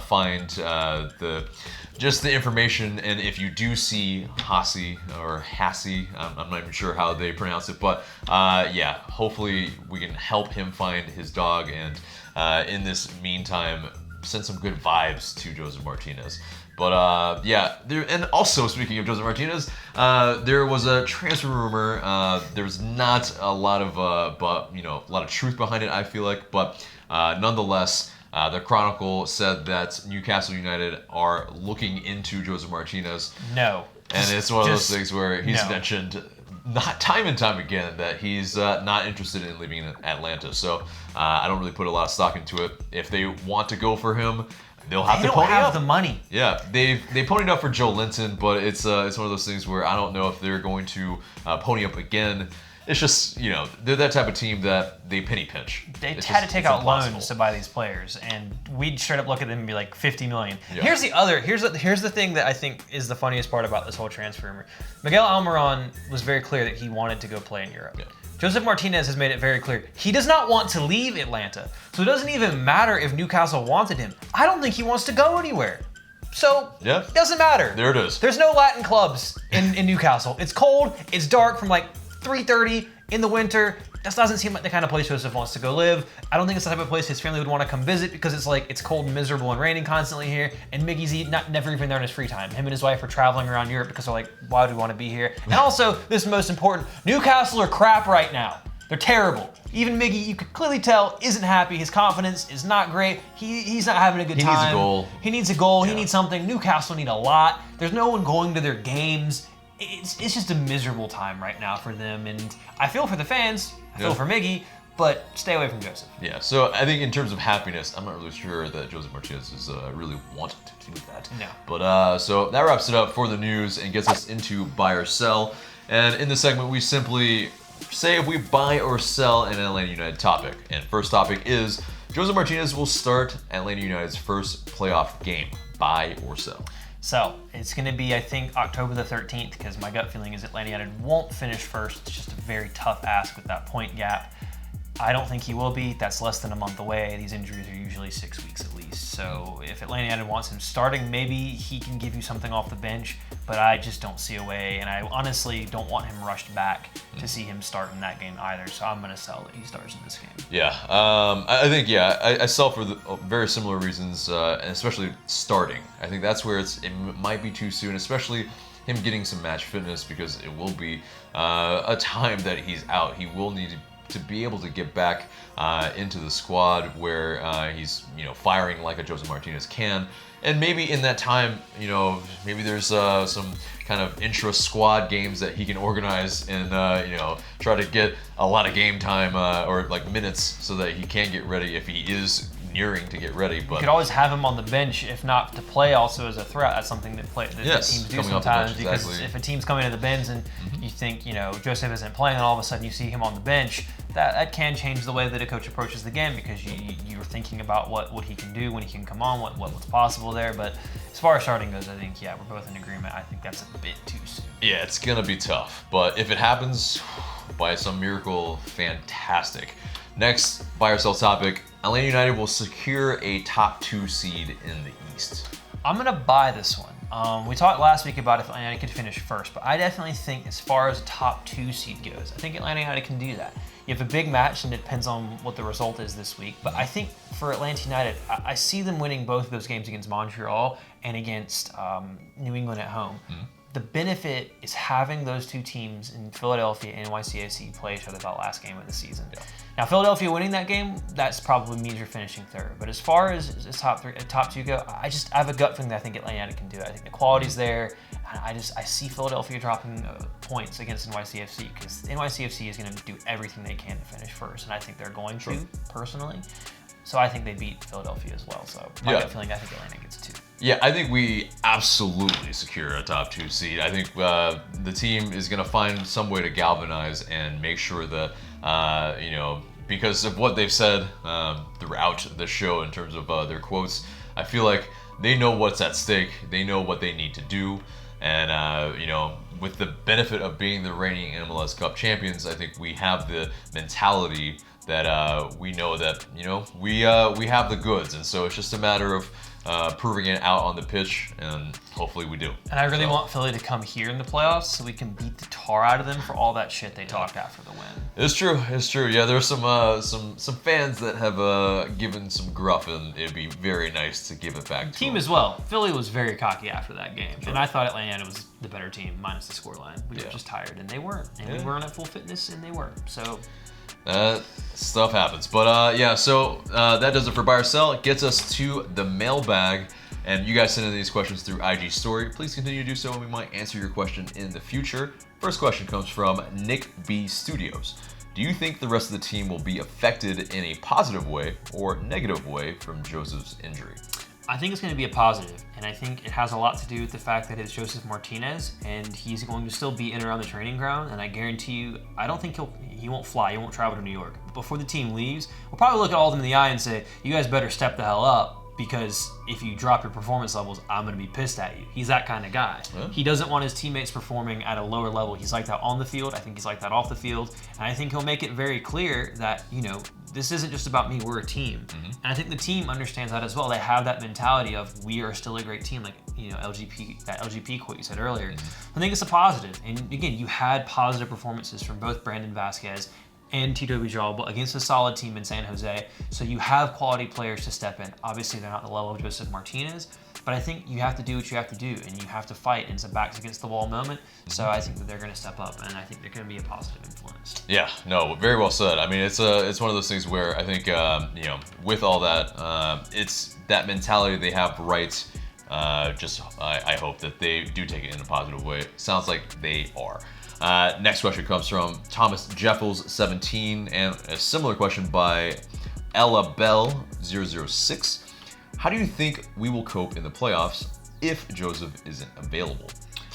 find the information. And if you do see Hassie or Hassie, I'm not even sure how they pronounce it, but hopefully we can help him find his dog, and in this meantime, send some good vibes to Josef Martinez. But and also speaking of Josef Martinez, there was a transfer rumor. There's not a lot of a lot of truth behind it, I feel like, but nonetheless, the Chronicle said that Newcastle United are looking into Josef Martinez. No. And it's one of those things where he's mentioned not time and time again that he's not interested in leaving Atlanta. So I don't really put a lot of stock into it. If they want to go for him, they'll have to pony up. They don't have the money. Yeah, they ponied up for Joe Linton, but it's one of those things where I don't know if they're going to pony up again. It's just, they're that type of team that they penny pinch. They had to take out loans to buy these players, and we'd straight up look at them and be like, $50 million. Yeah. Here's the thing that I think is the funniest part about this whole transfer rumor. Miguel Almiron was very clear that he wanted to go play in Europe. Yeah. Josef Martinez has made it very clear he does not want to leave Atlanta, so it doesn't even matter if Newcastle wanted him. I don't think he wants to go anywhere. So, it doesn't matter. There it is. There's no Latin clubs in Newcastle. It's cold, it's dark from like 3:30 in the winter. That doesn't seem like the kind of place Josef wants to go live. I don't think it's the type of place his family would want to come visit because it's cold and miserable and raining constantly here. And Miggy's never even there in his free time. Him and his wife are traveling around Europe because they're like, why do we want to be here? And also, this is most important, Newcastle are crap right now. They're terrible. Even Miggy, you could clearly tell, isn't happy. His confidence is not great. He's not having a good time. He needs a goal. He needs a goal. Yeah. He needs something. Newcastle need a lot. There's no one going to their games. It's just a miserable time right now for them, and I feel for the fans, I feel for Miggy, but stay away from Josef. Yeah, so I think in terms of happiness, I'm not really sure that Josef Martinez is really wanting to do that. No. But so that wraps it up for the news and gets us into buy or sell. And in this segment, we simply say if we buy or sell an Atlanta United topic. And first topic is Josef Martinez will start Atlanta United's first playoff game. Buy or sell? So it's going to be, I think, October the 13th, because my gut feeling is Atlanta United won't finish first. It's just a very tough ask with that point gap. I don't think he will be. That's less than a month away. These injuries are usually 6 weeks at least. So if Atlanta United wants him starting, maybe he can give you something off the bench, but I just don't see a way. And I honestly don't want him rushed back to see him start in that game either. So I'm going to sell that he starts in this game. Yeah, I think, I sell for the very similar reasons, and especially starting. I think that's where it might be too soon, especially him getting some match fitness, because it will be a time that he's out. He will need to be able to get back into the squad where he's firing like a Josef Martinez can, and maybe in that time maybe there's some kind of intra-squad games that he can organize and try to get a lot of game time or like minutes so that he can get ready if he is nearing to get ready. But you could always have him on the bench, if not to play, also as a threat. That's something that teams do sometimes, because exactly. If a team's coming to the bins and you think Josef isn't playing, and all of a sudden you see him on the bench, that can change the way that a coach approaches the game, because you're thinking about what he can do when he can come on, what's possible there. But as far as starting goes, I think we're both in agreement. I think that's a bit too soon. Yeah, it's gonna be tough, but if it happens by some miracle, fantastic. Next buy or sell topic: Atlanta United will secure a top 2 seed in the East. I'm gonna buy this one. We talked last week about if Atlanta United could finish first, but I definitely think as far as a top 2 seed goes, I think Atlanta United can do that. You have a big match, and it depends on what the result is this week. But I think for Atlanta United, I see them winning both of those games against Montreal and against New England at home. Mm-hmm. The benefit is having those two teams in Philadelphia and NYCFC play each other that last game of the season. Yeah. Now, Philadelphia winning that game, that's probably means you're finishing third. But as far as top 2 go, I have a gut feeling that I think Atlanta United can do it. I think the quality's there. I see Philadelphia dropping points against NYCFC, because NYCFC is going to do everything they can to finish first, and I think they're going to, personally. So I think they beat Philadelphia as well. So my gut feeling, I think Atlanta gets 2. Yeah, I think we absolutely secure a top 2 seed. I think the team is going to find some way to galvanize and make sure that, because of what they've said throughout the show in terms of their quotes, I feel like they know what's at stake. They know what they need to do. And, with the benefit of being the reigning MLS Cup champions, I think we have the mentality that we know that, we have the goods. And so it's just a matter of proving it out on the pitch, and hopefully we do. And I really want Philly to come here in the playoffs so we can beat the tar out of them for all that shit they talked after the win. It's true. Yeah, there's some fans that have given some gruff, and it'd be very nice to give it back to team them. as well. Philly was very cocky after that game, and I thought Atlanta was the better team minus the scoreline. We were just tired, and they weren't, and we weren't at full fitness, and they were. So stuff happens. But so that does it for buy or sell. It gets us to the mailbag. And you guys send in these questions through IG story. Please continue to do so, and we might answer your question in the future. First question comes from Nick B Studios. Do you think the rest of the team will be affected in a positive way or negative way from Josef's injury? I think it's going to be a positive, and I think it has a lot to do with the fact that it's Josef Martinez, and he's going to still be in and around the training ground, and I guarantee you, I don't think he won't fly, he won't travel to New York. But before the team leaves, we'll probably look at all of them in the eye and say, you guys better step the hell up, because if you drop your performance levels, I'm going to be pissed at you. He's that kind of guy. Yeah. He doesn't want his teammates performing at a lower level. He's like that on the field. I think he's like that off the field. And I think he'll make it very clear that, this isn't just about me. We're a team. Mm-hmm. And I think the team understands that as well. They have that mentality of we are still a great team, like, LGP quote you said earlier. Mm-hmm. I think it's a positive. And again, you had positive performances from both Brandon Vasquez and Tito Villalba against a solid team in San Jose. So you have quality players to step in. Obviously, they're not the level of Josef Martinez, but I think you have to do what you have to do, and you have to fight, and it's a backs against the wall moment. So I think that they're going to step up, and I think they're going to be a positive influence. Yeah, no, very well said. I mean, it's one of those things where I think, with all that, it's that mentality they have right. I hope that they do take it in a positive way. Sounds like they are. Next question comes from Thomas Jeffels 17, and a similar question by Ella Bell 006. How do you think we will cope in the playoffs if Josef isn't available?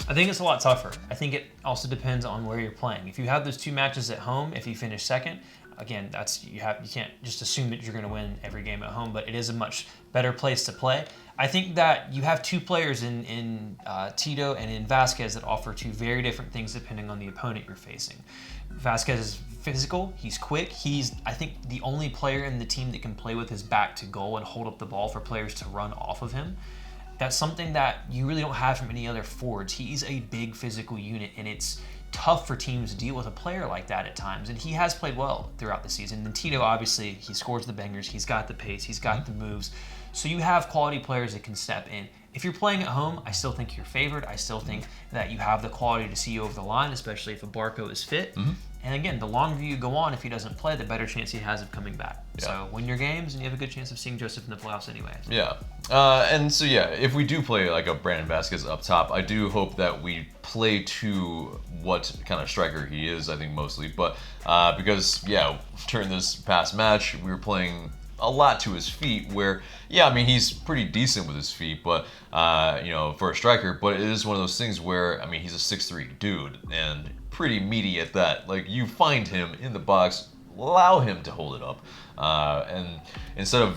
I think it's a lot tougher. I think it also depends on where you're playing. If you have those two matches at home, if you finish second, again, you can't just assume that you're going to win every game at home, but it is a much better place to play. I think that you have two players in Tito and in Vasquez that offer two very different things depending on the opponent you're facing. Vasquez is physical, he's quick, he's, I think, the only player in the team that can play with his back to goal and hold up the ball for players to run off of him. That's something that you really don't have from any other forwards. He's a big physical unit, and it's tough for teams to deal with a player like that at times, and he has played well throughout the season. And Tito, obviously, he scores the bangers, he's got the pace, he's got the moves. So you have quality players that can step in. If you're playing at home, I still think you're favored. I still think that you have the quality to see you over the line, especially if a Barco is fit. Mm-hmm. And again, the longer you go on, if he doesn't play, the better chance he has of coming back. Yeah. So win your games, and you have a good chance of seeing Josef in the playoffs anyway. Yeah. If we do play like a Brandon Vasquez up top, I do hope that we play to what kind of striker he is, I think mostly. But because during this past match, we were playing a lot to his feet where, he's pretty decent with his feet, but, for a striker, but it is one of those things where, he's a 6'3" dude and pretty meaty at that. Like, you find him in the box, allow him to hold it up, and instead of,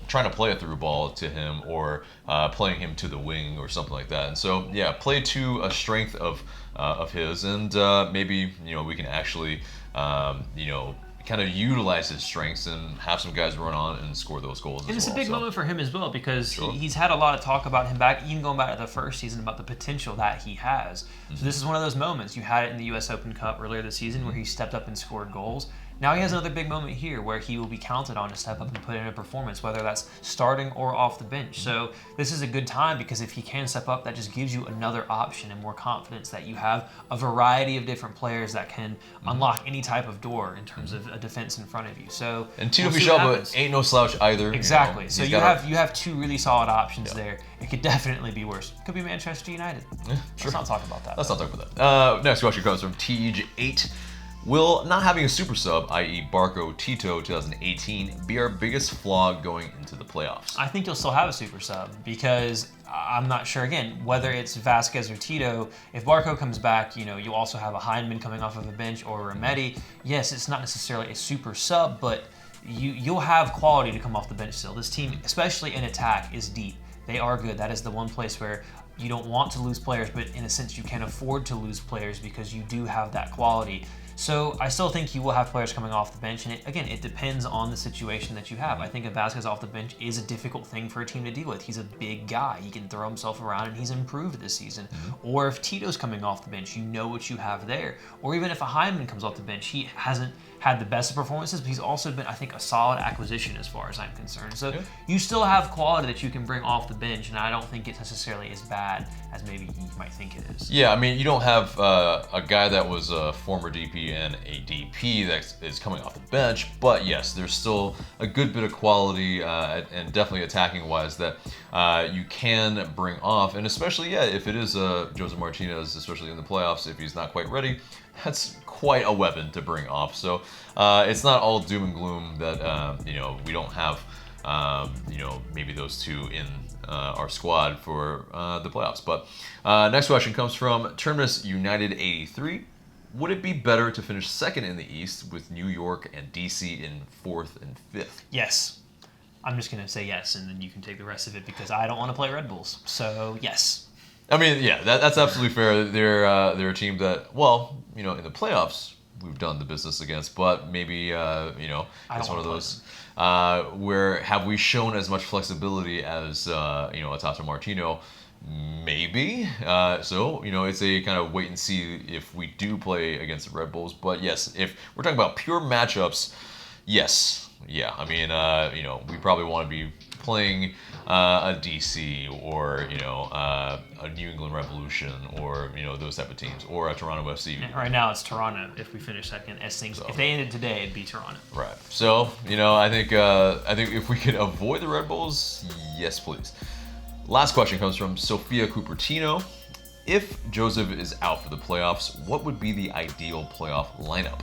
trying to play a through ball to him or playing him to the wing or something like that. And so, play to a strength of his, and maybe, we can actually, kind of utilize his strengths and have some guys run on and score those goals. And it's a big moment for him as well, because he's had a lot of talk about him even going back to the first season, about the potential that he has. Mm-hmm. So this is one of those moments. You had it in the U.S. Open Cup earlier this season where he stepped up and scored goals. Now he has another big moment here where he will be counted on to step up and put in a performance, whether that's starting or off the bench. So this is a good time, because if he can step up, that just gives you another option and more confidence that you have a variety of different players that can unlock any type of door in terms of a defense in front of you. So and Tito Villalba ain't no slouch either. Exactly. So you have two really solid options there. It could definitely be worse. It could be Manchester United. Yeah, Let's not talk about that. Let's not talk about that. Next question comes from TEJ8. Will not having a super sub, i.e. Barco Tito 2018, be our biggest flaw going into the playoffs? I think you'll still have a super sub, because I'm not sure, again, whether it's Vasquez or Tito. If Barco comes back, you also have a Heinemann coming off of a bench, or Remedi. Yes, it's not necessarily a super sub, but you'll have quality to come off the bench still. This team, especially in attack, is deep. They are good. That is the one place where you don't want to lose players, but in a sense you can't afford to lose players, because you do have that quality. So I still think you will have players coming off the bench, and it depends on the situation that you have. I think if Vasquez off the bench is a difficult thing for a team to deal with. He's a big guy. He can throw himself around, and he's improved this season. Or if Tito's coming off the bench, you know what you have there. Or even if a Hyman comes off the bench, he hasn't had the best of performances, but he's also been, I think, a solid acquisition as far as I'm concerned. So you still have quality that you can bring off the bench, and I don't think it's necessarily as bad as maybe you might think it is. Yeah, I mean, you don't have a guy that was a former DP and a DP that is coming off the bench, but yes, there's still a good bit of quality and definitely attacking-wise that you can bring off, and especially, if it is Josef Martinez, especially in the playoffs, if he's not quite ready, that's quite a weapon to bring off. So it's not all doom and gloom that we don't have maybe those two in our squad for the playoffs. But next question comes from Terminus United 83. Would it be better to finish second in the East with New York and DC in 4th and 5th? Yes. I'm just going to say yes, and then you can take the rest of it because I don't want to play Red Bulls. So yes. I mean, that's absolutely fair. They're a team that, in the playoffs we've done the business against, but maybe it's one of those where have we shown as much flexibility as a Tata Martino? Maybe. So it's a kind of wait and see if we do play against the Red Bulls. But yes, if we're talking about pure matchups, yes, yeah. I mean, we probably want to be playing a DC or a New England Revolution or those type of teams, or a Toronto FC. Yeah, right now it's Toronto. If we finish second, if they ended today, it'd be Toronto. Right. So I think if we could avoid the Red Bulls, yes, please. Last question comes from Sophia Cupertino. If Josef is out for the playoffs, what would be the ideal playoff lineup?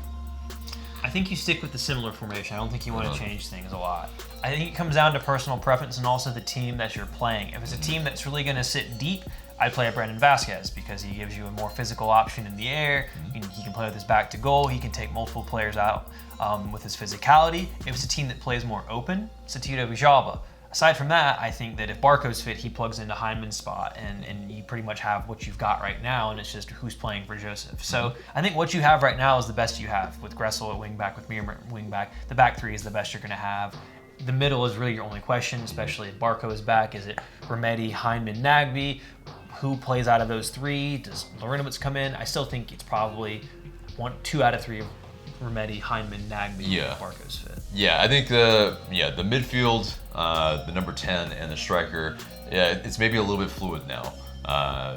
I think you stick with the similar formation. I don't think you want to change things a lot. I think it comes down to personal preference and also the team that you're playing. If it's a team that's really going to sit deep, I'd play a Brendan Vasquez because he gives you a more physical option in the air. He can play with his back to goal. He can take multiple players out with his physicality. If it's a team that plays more open, it's a Tito Villalba. Aside from that, I think that if Barco's fit, he plugs into Hyman's spot, and you pretty much have what you've got right now, and it's just who's playing for Josef. So I think what you have right now is the best you have, with Gressel at wingback, with Mir at wingback. The back three is the best you're going to have. The middle is really your only question, especially if Barco is back. Is it Remedi, Hyman, Nagbe? Who plays out of those three? Does Lorenovitz come in? I still think it's probably 2 out of 3 of Remedi, Hyman, Nagbe, Barco's fit. Yeah, I think the midfield, the number 10, and the striker, it's maybe a little bit fluid now,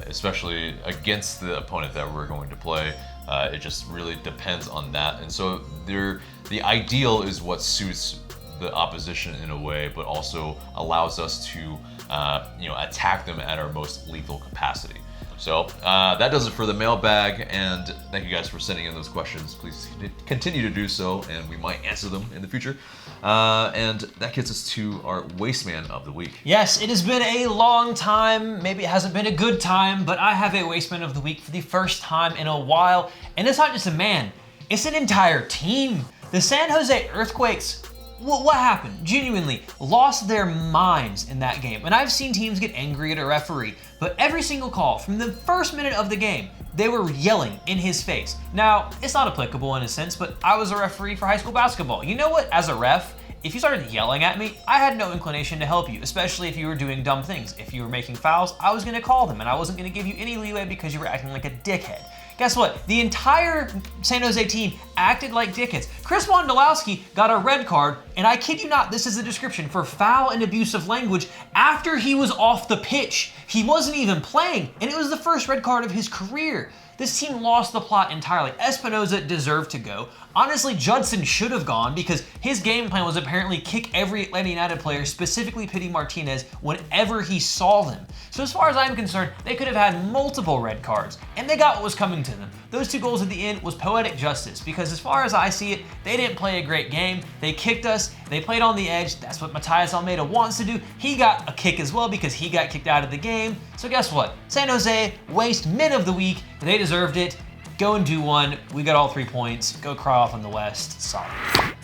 especially against the opponent that we're going to play. It just really depends on that, and so the ideal is what suits the opposition in a way, but also allows us to attack them at our most lethal capacity. So that does it for the mailbag, and thank you guys for sending in those questions. Please continue to do so, and we might answer them in the future. And that gets us to our Wasteman of the Week. Yes, it has been a long time. Maybe it hasn't been a good time, but I have a Wasteman of the Week for the first time in a while. And it's not just a man, it's an entire team. The San Jose Earthquakes, what happened? Genuinely lost their minds in that game. And I've seen teams get angry at a referee, but every single call from the first minute of the game, they were yelling in his face. Now, it's not applicable in a sense, but I was a referee for high school basketball. You know what? As a ref, if you started yelling at me, I had no inclination to help you, especially if you were doing dumb things. If you were making fouls, I was going to call them, and I wasn't going to give you any leeway because you were acting like a dickhead. Guess what? The entire San Jose team acted like dickheads. Chris Wondolowski got a red card, and I kid you not, this is the description, for foul and abusive language after he was off the pitch. He wasn't even playing, and it was the first red card of his career. This team lost the plot entirely. Espinoza deserved to go. Honestly, Judson should have gone because his game plan was apparently kick every Atlanta United player, specifically Pity Martinez, whenever he saw them. So as far as I'm concerned, they could have had multiple red cards, and they got what was coming to them. Those 2 goals at the end was poetic justice because as far as I see it, they didn't play a great game. They kicked us. They played on the edge. That's what Matias Almeida wants to do. He got a kick as well because he got kicked out of the game. So guess what? San Jose, Waste Men of the Week. They deserved it. Go and do one. We got all 3 points. Go cry off in the West. Solid.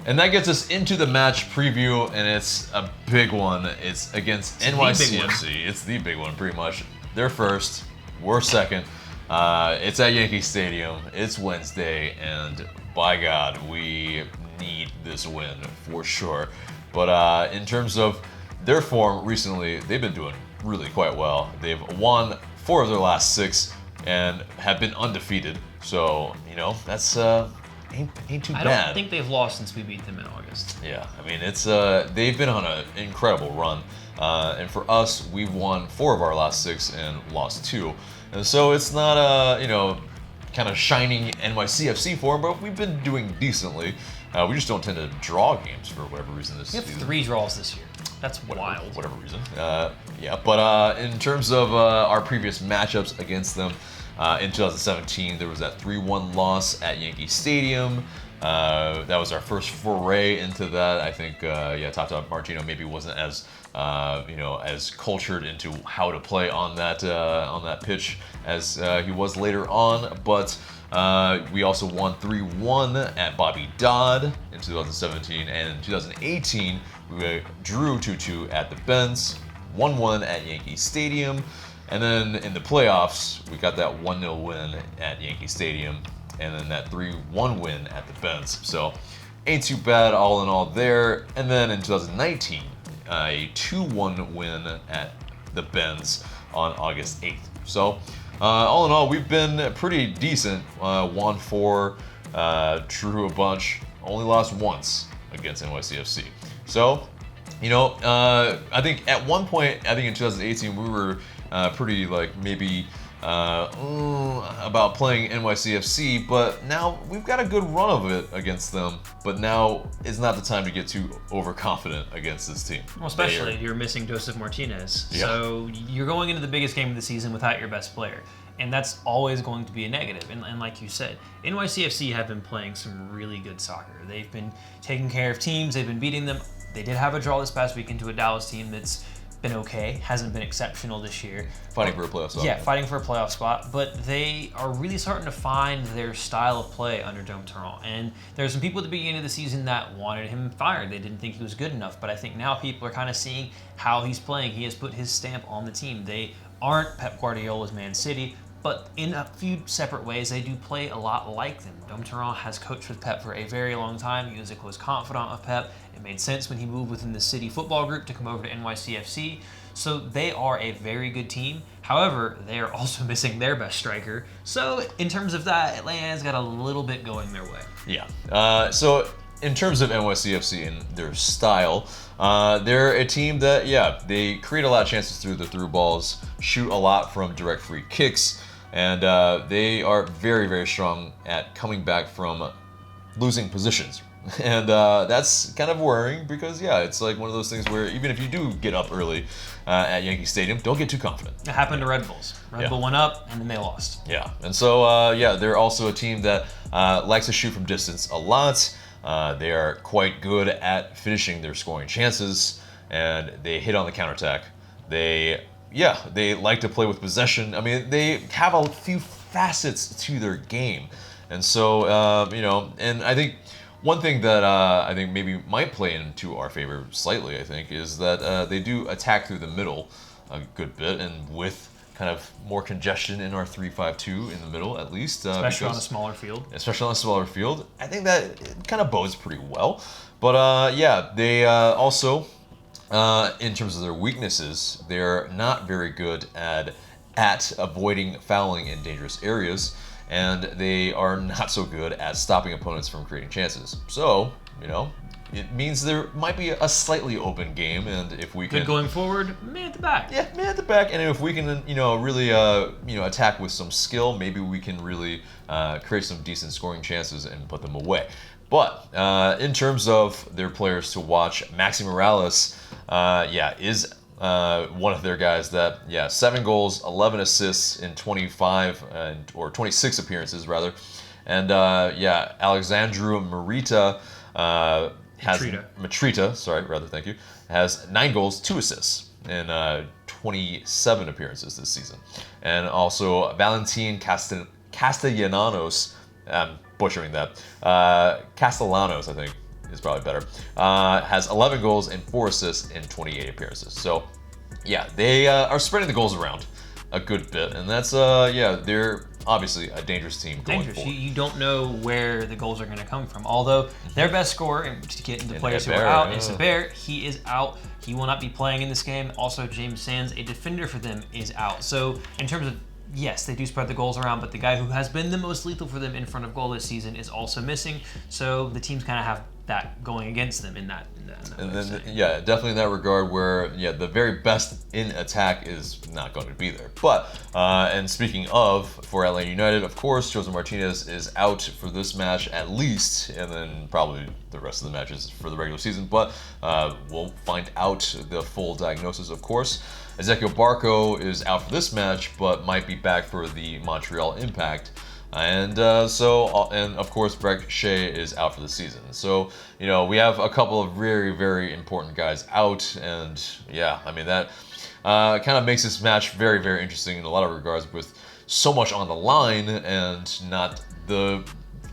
And that gets us into the match preview, and it's a big one. It's against NYCFC. It's the big one, pretty much. They're first. We're second. It's at Yankee Stadium. It's Wednesday, and by God, we need this win for sure. But in terms of their form recently, they've been doing really quite well. They've won 4 of their last 6 and have been undefeated. So, that's ain't too bad. I don't think they've lost since we beat them in August. Yeah, I mean, it's they've been on an incredible run. And for us, we've won 4 of our last 6 and lost 2. And so it's not a, kind of shining NYCFC form, but we've been doing decently. We just don't tend to draw games for whatever reason this season. We have 3 draws this year. That's wild. Whatever reason. But in terms of our previous matchups against them, in 2017, there was that 3-1 loss at Yankee Stadium. That was our first foray into that. I think, Tata Martino maybe wasn't as, as cultured into how to play on that pitch as he was later on. But we also won 3-1 at Bobby Dodd in 2017, and in 2018 we drew 2-2 at the Benz, 1-1 at Yankee Stadium, and then in the playoffs we got that 1-0 win at Yankee Stadium, and then that 3-1 win at the Benz. So ain't too bad all in all there. And then in 2019, a 2-1 win at the Benz on August 8th. So all in all, we've been pretty decent. Won 4, drew a bunch, only lost once against NYCFC. So, I think at one point, in 2018, we were pretty maybe about playing NYCFC, but now we've got a good run of it against them. But now is not the time to get too overconfident against this team. Well, especially you're missing Josef Martinez. Yeah. So you're going into the biggest game of the season without your best player. And that's always going to be a negative. And like you said, NYCFC have been playing some really good soccer. They've been taking care of teams. They've been beating them. They did have a draw this past week into a Dallas team that's been okay, hasn't been exceptional this year. Fighting for a playoff spot. Yeah, fighting for a playoff spot, but they are really starting to find their style of play under Dome Tarrant. And there's some people at the beginning of the season that wanted him fired. They didn't think he was good enough, but I think now people are kind of seeing how he's playing. He has put his stamp on the team. They aren't Pep Guardiola's Man City, but in a few separate ways, they do play a lot like them. Dome Tarrant has coached with Pep for a very long time. He was a close confidant of Pep. It made sense when he moved within the City football group to come over to NYCFC. So they are a very good team. However, they are also missing their best striker. So in terms of that, Atlanta's got a little bit going their way. Yeah. So in terms of NYCFC and their style, they're a team that, they create a lot of chances through the through balls, shoot a lot from direct free kicks, and they are very, very strong at coming back from losing positions. And that's kind of worrying because, it's like one of those things where even if you do get up early at Yankee Stadium, don't get too confident. It happened to Red Bulls. Red Bull went up and then they lost. Yeah, and so, they're also a team that likes to shoot from distance a lot. They are quite good at finishing their scoring chances, and they hit on the counterattack. They like to play with possession. I mean, they have a few facets to their game. And so, and I think one thing that I think maybe might play into our favor slightly, is that they do attack through the middle a good bit, and with kind of more congestion in our 3-5-2 in the middle, at least. Especially on a smaller field. Especially on a smaller field. I think that it kind of bodes pretty well. But they also, in terms of their weaknesses, they're not very good at avoiding fouling in dangerous areas, and they are not so good at stopping opponents from creating chances. So, it means there might be a slightly open game, and if we can... But going forward, man at the back. Yeah, man at the back, and if we can, really, attack with some skill, maybe we can really create some decent scoring chances and put them away. But in terms of their players to watch, Maxi Morales, is one of their guys that, 7 goals, 11 assists in 25, or 26 appearances, rather. And, Alexandru Matrita has 9 goals, 2 assists in 27 appearances this season. And also Valentin Castellanos, I'm butchering that, Castellanos, I think, is probably better, has 11 goals and 4 assists in 28 appearances. So, they are spreading the goals around a good bit, and that's, they're obviously a dangerous team going Dangerous. forward. You don't know where the goals are going to come from. Although their best scorer, and to get into And players who Hebert, are out, yeah. is Hebert. He is out. He will not be playing in this game. Also, James Sands, a defender for them, is out. So in terms of, yes, they do spread the goals around, but the guy who has been the most lethal for them in front of goal this season is also missing. So the teams kind of have that going against them in that And way, then, so. yeah, definitely in that regard where, yeah, the very best in attack is not going to be there. But, and speaking of, for Atlanta United, of course, Josef Martinez is out for this match at least, and then probably the rest of the matches for the regular season. But we'll find out the full diagnosis, of course. Ezequiel Barco is out for this match, but might be back for the Montreal Impact. And of course, Brek Shea is out for the season. So, you know, we have a couple of very, very important guys out. And yeah, I mean, that kind of makes this match very, very interesting in a lot of regards with so much on the line and not the,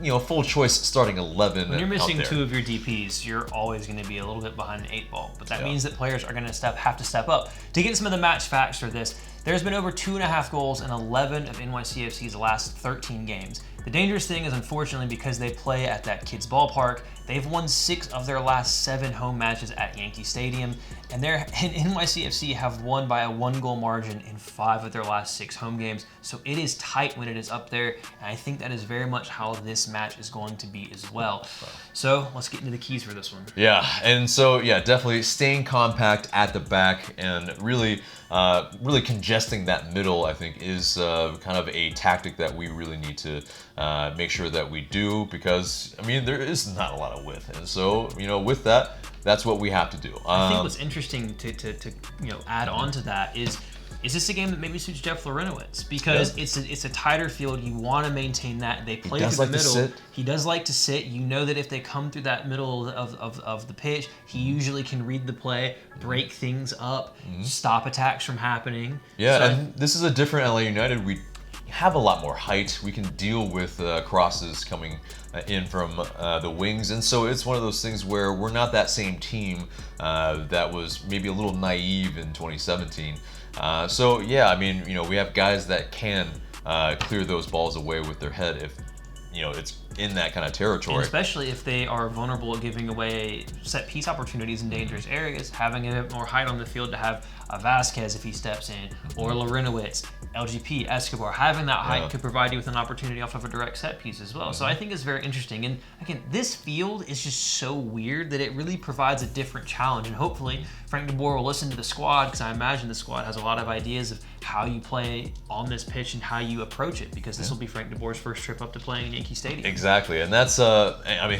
you know, full choice starting 11. When you're missing out there. 2 of your DPs, you're always going to be a little bit behind an 8 ball. But that Yeah. means that players are going to have to step up. To get some of the match facts for this, there's been over 2.5 goals in 11 of NYCFC's last 13 games. The dangerous thing is, unfortunately, because they play at that kid's ballpark, they've won 6 of their last 7 home matches at Yankee Stadium, and NYCFC have won by a 1-goal margin in 5 of their last 6 home games. So it is tight when it is up there, and I think that is very much how this match is going to be as well. So let's get into the keys for this one. Yeah, and so yeah, definitely staying compact at the back and really congesting that middle, I think, is kind of a tactic that we really need to make sure that we do, because I mean there is not a lot of width, and so, you know, with that, that's what we have to do. I think what's interesting to you know, add on to that is this a game that maybe suits Jeff Larinowitz? Because it's a tighter field. You want to maintain that. They play through the middle. He does like to sit. You know that if they come through that middle of the pitch, he usually can read the play, break things up, stop attacks from happening. Yeah, So and this is a different LA United. We have a lot more height. We can deal with crosses coming in from the wings, and so it's one of those things where we're not that same team that was maybe a little naive in 2017. So yeah, I mean, you know, we have guys that can clear those balls away with their head if, you know, it's in that kind of territory. And especially if they are vulnerable at giving away set piece opportunities in dangerous areas, having a bit more height on the field to have a Vasquez if he steps in, or Larinowitz, LGP, Escobar, having that height could provide you with an opportunity off of a direct set piece as well. So I think it's very interesting. And again, this field is just so weird that it really provides a different challenge. And hopefully Frank de Boer will listen to the squad, because I imagine the squad has a lot of ideas of how you play on this pitch and how you approach it, because this will be Frank de Boer's first trip up to playing in Yankee Stadium. Exactly, and that's I mean,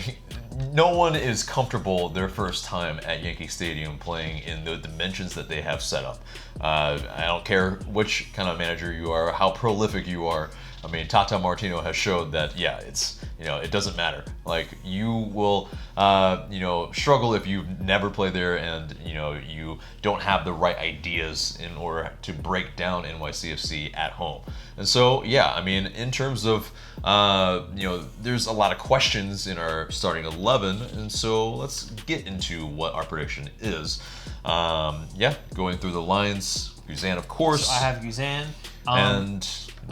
no one is comfortable their first time at Yankee Stadium playing in the dimensions that they have set up. I don't care which kind of manager you are, how prolific you are. I mean, Tata Martino has showed that, yeah, it's, you know, it doesn't matter. Like, you will, you know, struggle if you've never played there and, you know, you don't have the right ideas in order to break down NYCFC at home. And so, yeah, I mean, in terms of, you know, there's a lot of questions in our starting 11, and so let's get into what our prediction is. Yeah, going through the lines, Guzan, of course. So I have Guzan. And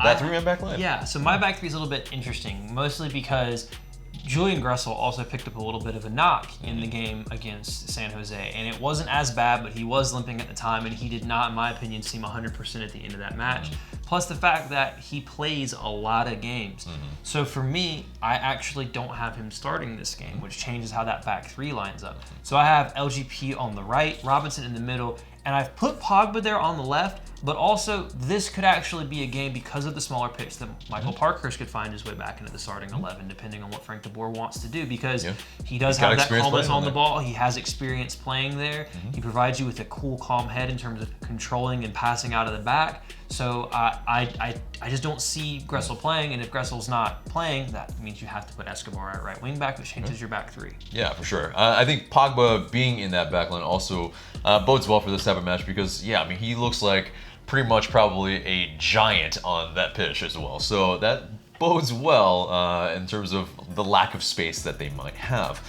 that 3-man back line. Yeah, so my back three is a little bit interesting, mostly because Julian Gressel also picked up a little bit of a knock in the game against San Jose, and it wasn't as bad, but he was limping at the time, and he did not, in my opinion, seem 100% at the end of that match. Plus the fact that he plays a lot of games. So for me, I actually don't have him starting this game, which changes how that back three lines up. So I have LGP on the right, Robinson in the middle, and I've put Pogba there on the left, but also this could actually be a game because of the smaller pitch that Michael Parkhurst could find his way back into the starting 11, depending on what Frank de Boer wants to do, because he does have that calmness on the ball. He has experience playing there. He provides you with a cool, calm head in terms of controlling and passing out of the back. So I just don't see Gressel playing, and if Gressel's not playing, that means you have to put Escobar at right wing back, which changes your back three. Yeah, for sure. I think Pogba being in that back line also bodes well for this type of match because, yeah, I mean, he looks like pretty much probably a giant on that pitch as well. So that bodes well in terms of the lack of space that they might have.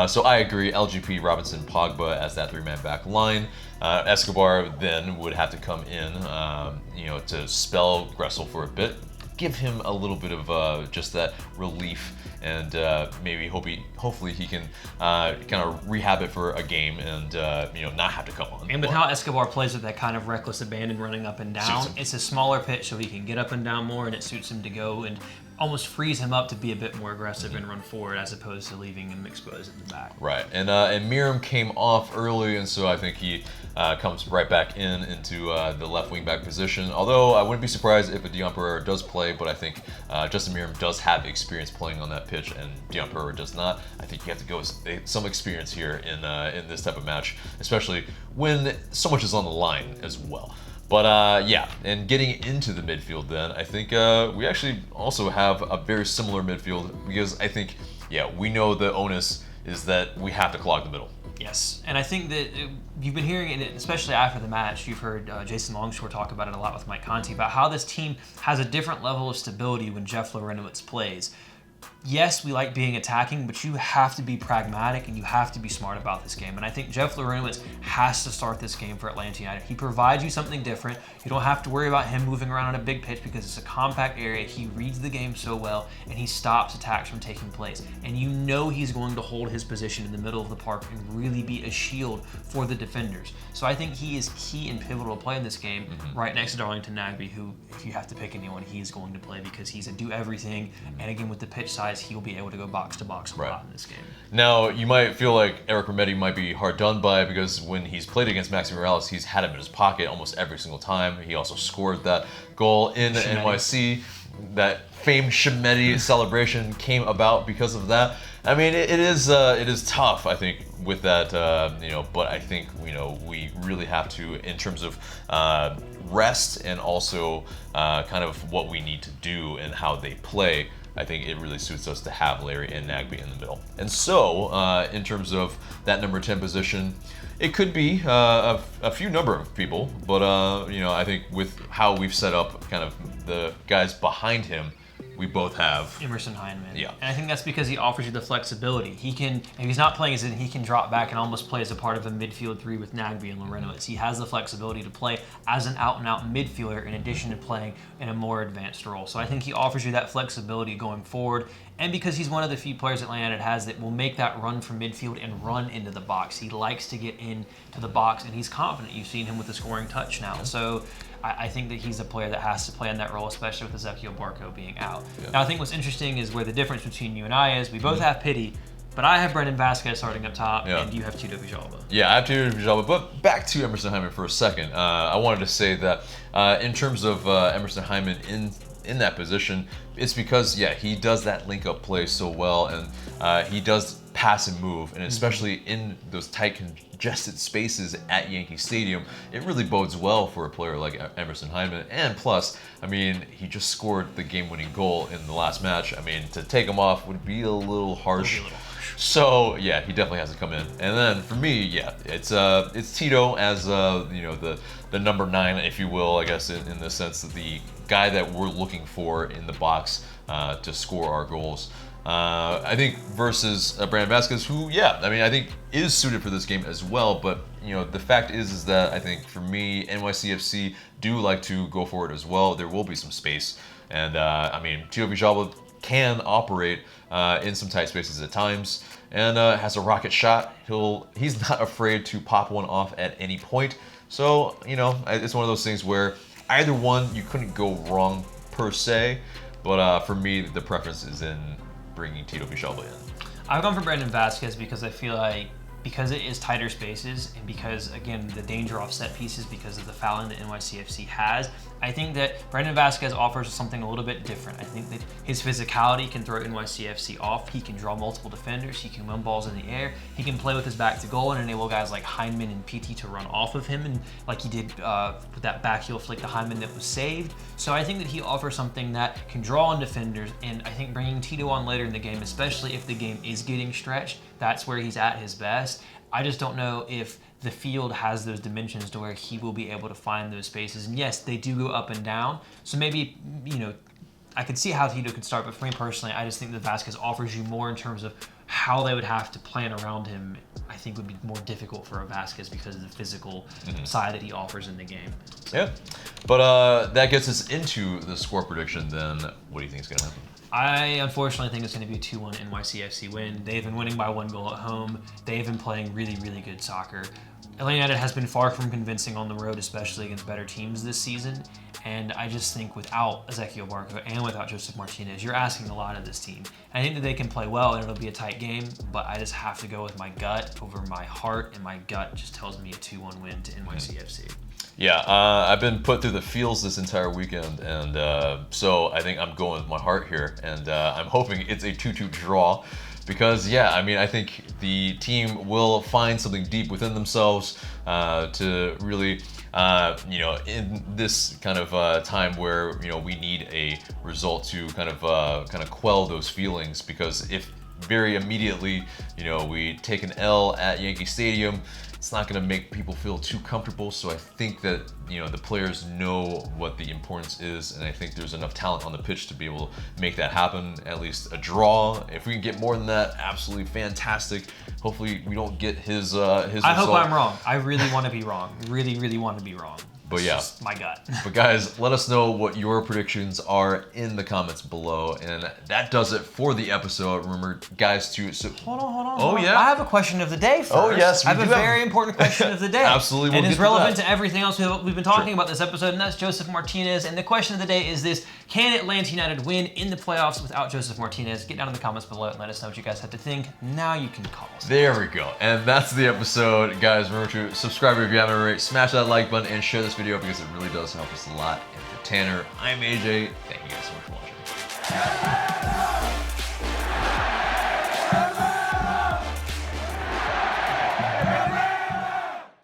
So I agree, LGP, Robinson, Pogba as that 3-man back line. Escobar then would have to come in, you know, to spell Gressel for a bit, give him a little bit of just that relief, and maybe hopefully he can kind of rehab it for a game and not have to come on. And with how Escobar plays with that kind of reckless abandon running up and down, it's a smaller pitch so he can get up and down more, and it suits him to go and almost frees him up to be a bit more aggressive and run forward as opposed to leaving him exposed in the back. Right, and Miriam came off early, and so I think he comes right back into the left wing back position. Although I wouldn't be surprised if a Dion Pereira does play, but I think Justin Miriam does have experience playing on that pitch, and Dion Pereira does not. I think you have to go with some experience here in this type of match, especially when so much is on the line as well. But yeah, and getting into the midfield then, I think we actually also have a very similar midfield, because I think, yeah, we know the onus is that we have to clog the middle. Yes, and I think that you've been hearing it, especially after the match, you've heard Jason Longshore talk about it a lot with Mike Conti, about how this team has a different level of stability when Jeff Larentowicz plays. Yes, we like being attacking, but you have to be pragmatic and you have to be smart about this game. And I think Jeff Larentowicz has to start this game for Atlanta United. He provides you something different. You don't have to worry about him moving around on a big pitch because it's a compact area. He reads the game so well, and he stops attacks from taking place. And you know he's going to hold his position in the middle of the park and really be a shield for the defenders. So I think he is key and pivotal to play in this game, right next to Darlington Nagbe, who, if you have to pick anyone, he's going to play because he's a do everything. And again, with the pitch size, he'll be able to go box to box a lot in this game. Now, you might feel like Eric Rometti might be hard done by, because when he's played against Maxi Morales, he's had him in his pocket almost every single time. He also scored that goal in NYC. That famed Shimetti celebration came about because of that. I mean, it is tough, I think, with that, but I think, we really have to, in terms of rest and also kind of what we need to do and how they play. I think it really suits us to have Larry and Nagbe in the middle. And so, in terms of that number 10 position, it could be a few number of people, but I think with how we've set up kind of the guys behind him, we both have Emerson Hyndman. Yeah. And I think that's because he offers you the flexibility. He can, if he's not playing as in, he can drop back and almost play as a part of a midfield three with Nagbe and Larentowicz. He has the flexibility to play as an out-and-out midfielder in addition to playing in a more advanced role. So I think he offers you that flexibility going forward. And because he's one of the few players Atlanta United has that will make that run from midfield and run into the box. He likes to get into the box, and he's confident. You've seen him with the scoring touch now. So I think that he's a player that has to play in that role, especially with Ezequiel Barco being out. Yeah. Now, I think what's interesting is where the difference between you and I is we both have Pity, but I have Brendan Vasquez starting up top, and you have Tito Villalba. Yeah, I have Tito Villalba, but back to Emerson Hyndman for a second. I wanted to say that in terms of Emerson Hyndman in that position, it's because, he does that link-up play so well, and he does pass and move, and especially in those tight, congested spaces at Yankee Stadium, it really bodes well for a player like Emerson Hyndman. And plus, I mean, he just scored the game-winning goal in the last match. I mean, to take him off would be a little harsh. So he definitely has to come in. And then for me, it's Tito as the number 9, if you will, I guess, in the sense that the guy that we're looking for in the box to score our goals. I think versus Brandon Vasquez, who, I think is suited for this game as well. But the fact is that I think for me, NYCFC do like to go for it as well. There will be some space, and Tito Villalba can operate in some tight spaces at times, and has a rocket shot. He's not afraid to pop one off at any point. So it's one of those things where either one you couldn't go wrong per se, but for me the preference is in bringing Tito Villalba in. I've gone for Brandon Vasquez because I feel like because it is tighter spaces and because, again, the danger off set pieces because of the fouling that NYCFC has, I think that Brandon Vasquez offers something a little bit different. I think that his physicality can throw NYCFC off. He can draw multiple defenders. He can win balls in the air. He can play with his back to goal and enable guys like Hyndman and PT to run off of him, and like he did with that back heel flick to Hyndman that was saved. So I think that he offers something that can draw on defenders, and I think bringing Tito on later in the game, especially if the game is getting stretched, that's where he's at his best. I just don't know if the field has those dimensions to where he will be able to find those spaces. And yes, they do go up and down. So maybe, I could see how Tito could start, but for me personally, I just think that Vasquez offers you more in terms of how they would have to plan around him, I think would be more difficult for a Vasquez because of the physical side that he offers in the game. So. Yeah, but that gets us into the score prediction then. What do you think is going to happen? I unfortunately think it's going to be a 2-1 NYCFC win. They've been winning by 1 goal at home. They've been playing really, really good soccer. Atlanta United has been far from convincing on the road, especially against better teams this season. And I just think without Ezequiel Barco and without Josef Martinez, you're asking a lot of this team. I think that they can play well and it'll be a tight game, but I just have to go with my gut over my heart, and my gut just tells me a 2-1 win to NYCFC. Yeah, I've been put through the feels this entire weekend, and so I think I'm going with my heart here, and I'm hoping it's a 2-2 draw. Because, yeah, I mean, I think the team will find something deep within themselves to really, in this kind of time where, we need a result to kind of quell those feelings. Because if very immediately, we take an L at Yankee Stadium, it's not going to make people feel too comfortable. So I think that, the players know what the importance is, and I think there's enough talent on the pitch to be able to make that happen. At least a draw. If we can get more than that, absolutely fantastic. Hopefully we don't get his I result. hope I'm wrong. I really want to be wrong. Really, really want to be wrong. But yeah, just my gut. But guys, let us know what your predictions are in the comments below, and that does it for the episode. Remember, guys, to hold on. Oh yeah, I have a question of the day first. Oh yes, I have a very important question of the day. Absolutely, and it's relevant to everything else we've been talking about this episode, and that's Josef Martinez. And the question of the day is this: can Atlanta United win in the playoffs without Josef Martinez? Get down in the comments below and let us know what you guys have to think. Now you can call us. There we go, and that's the episode, guys. Remember to subscribe if you haven't already. Smash that like button and share this video because it really does help us a lot. And for Tanner, I'm AJ. Thank you guys so much for watching.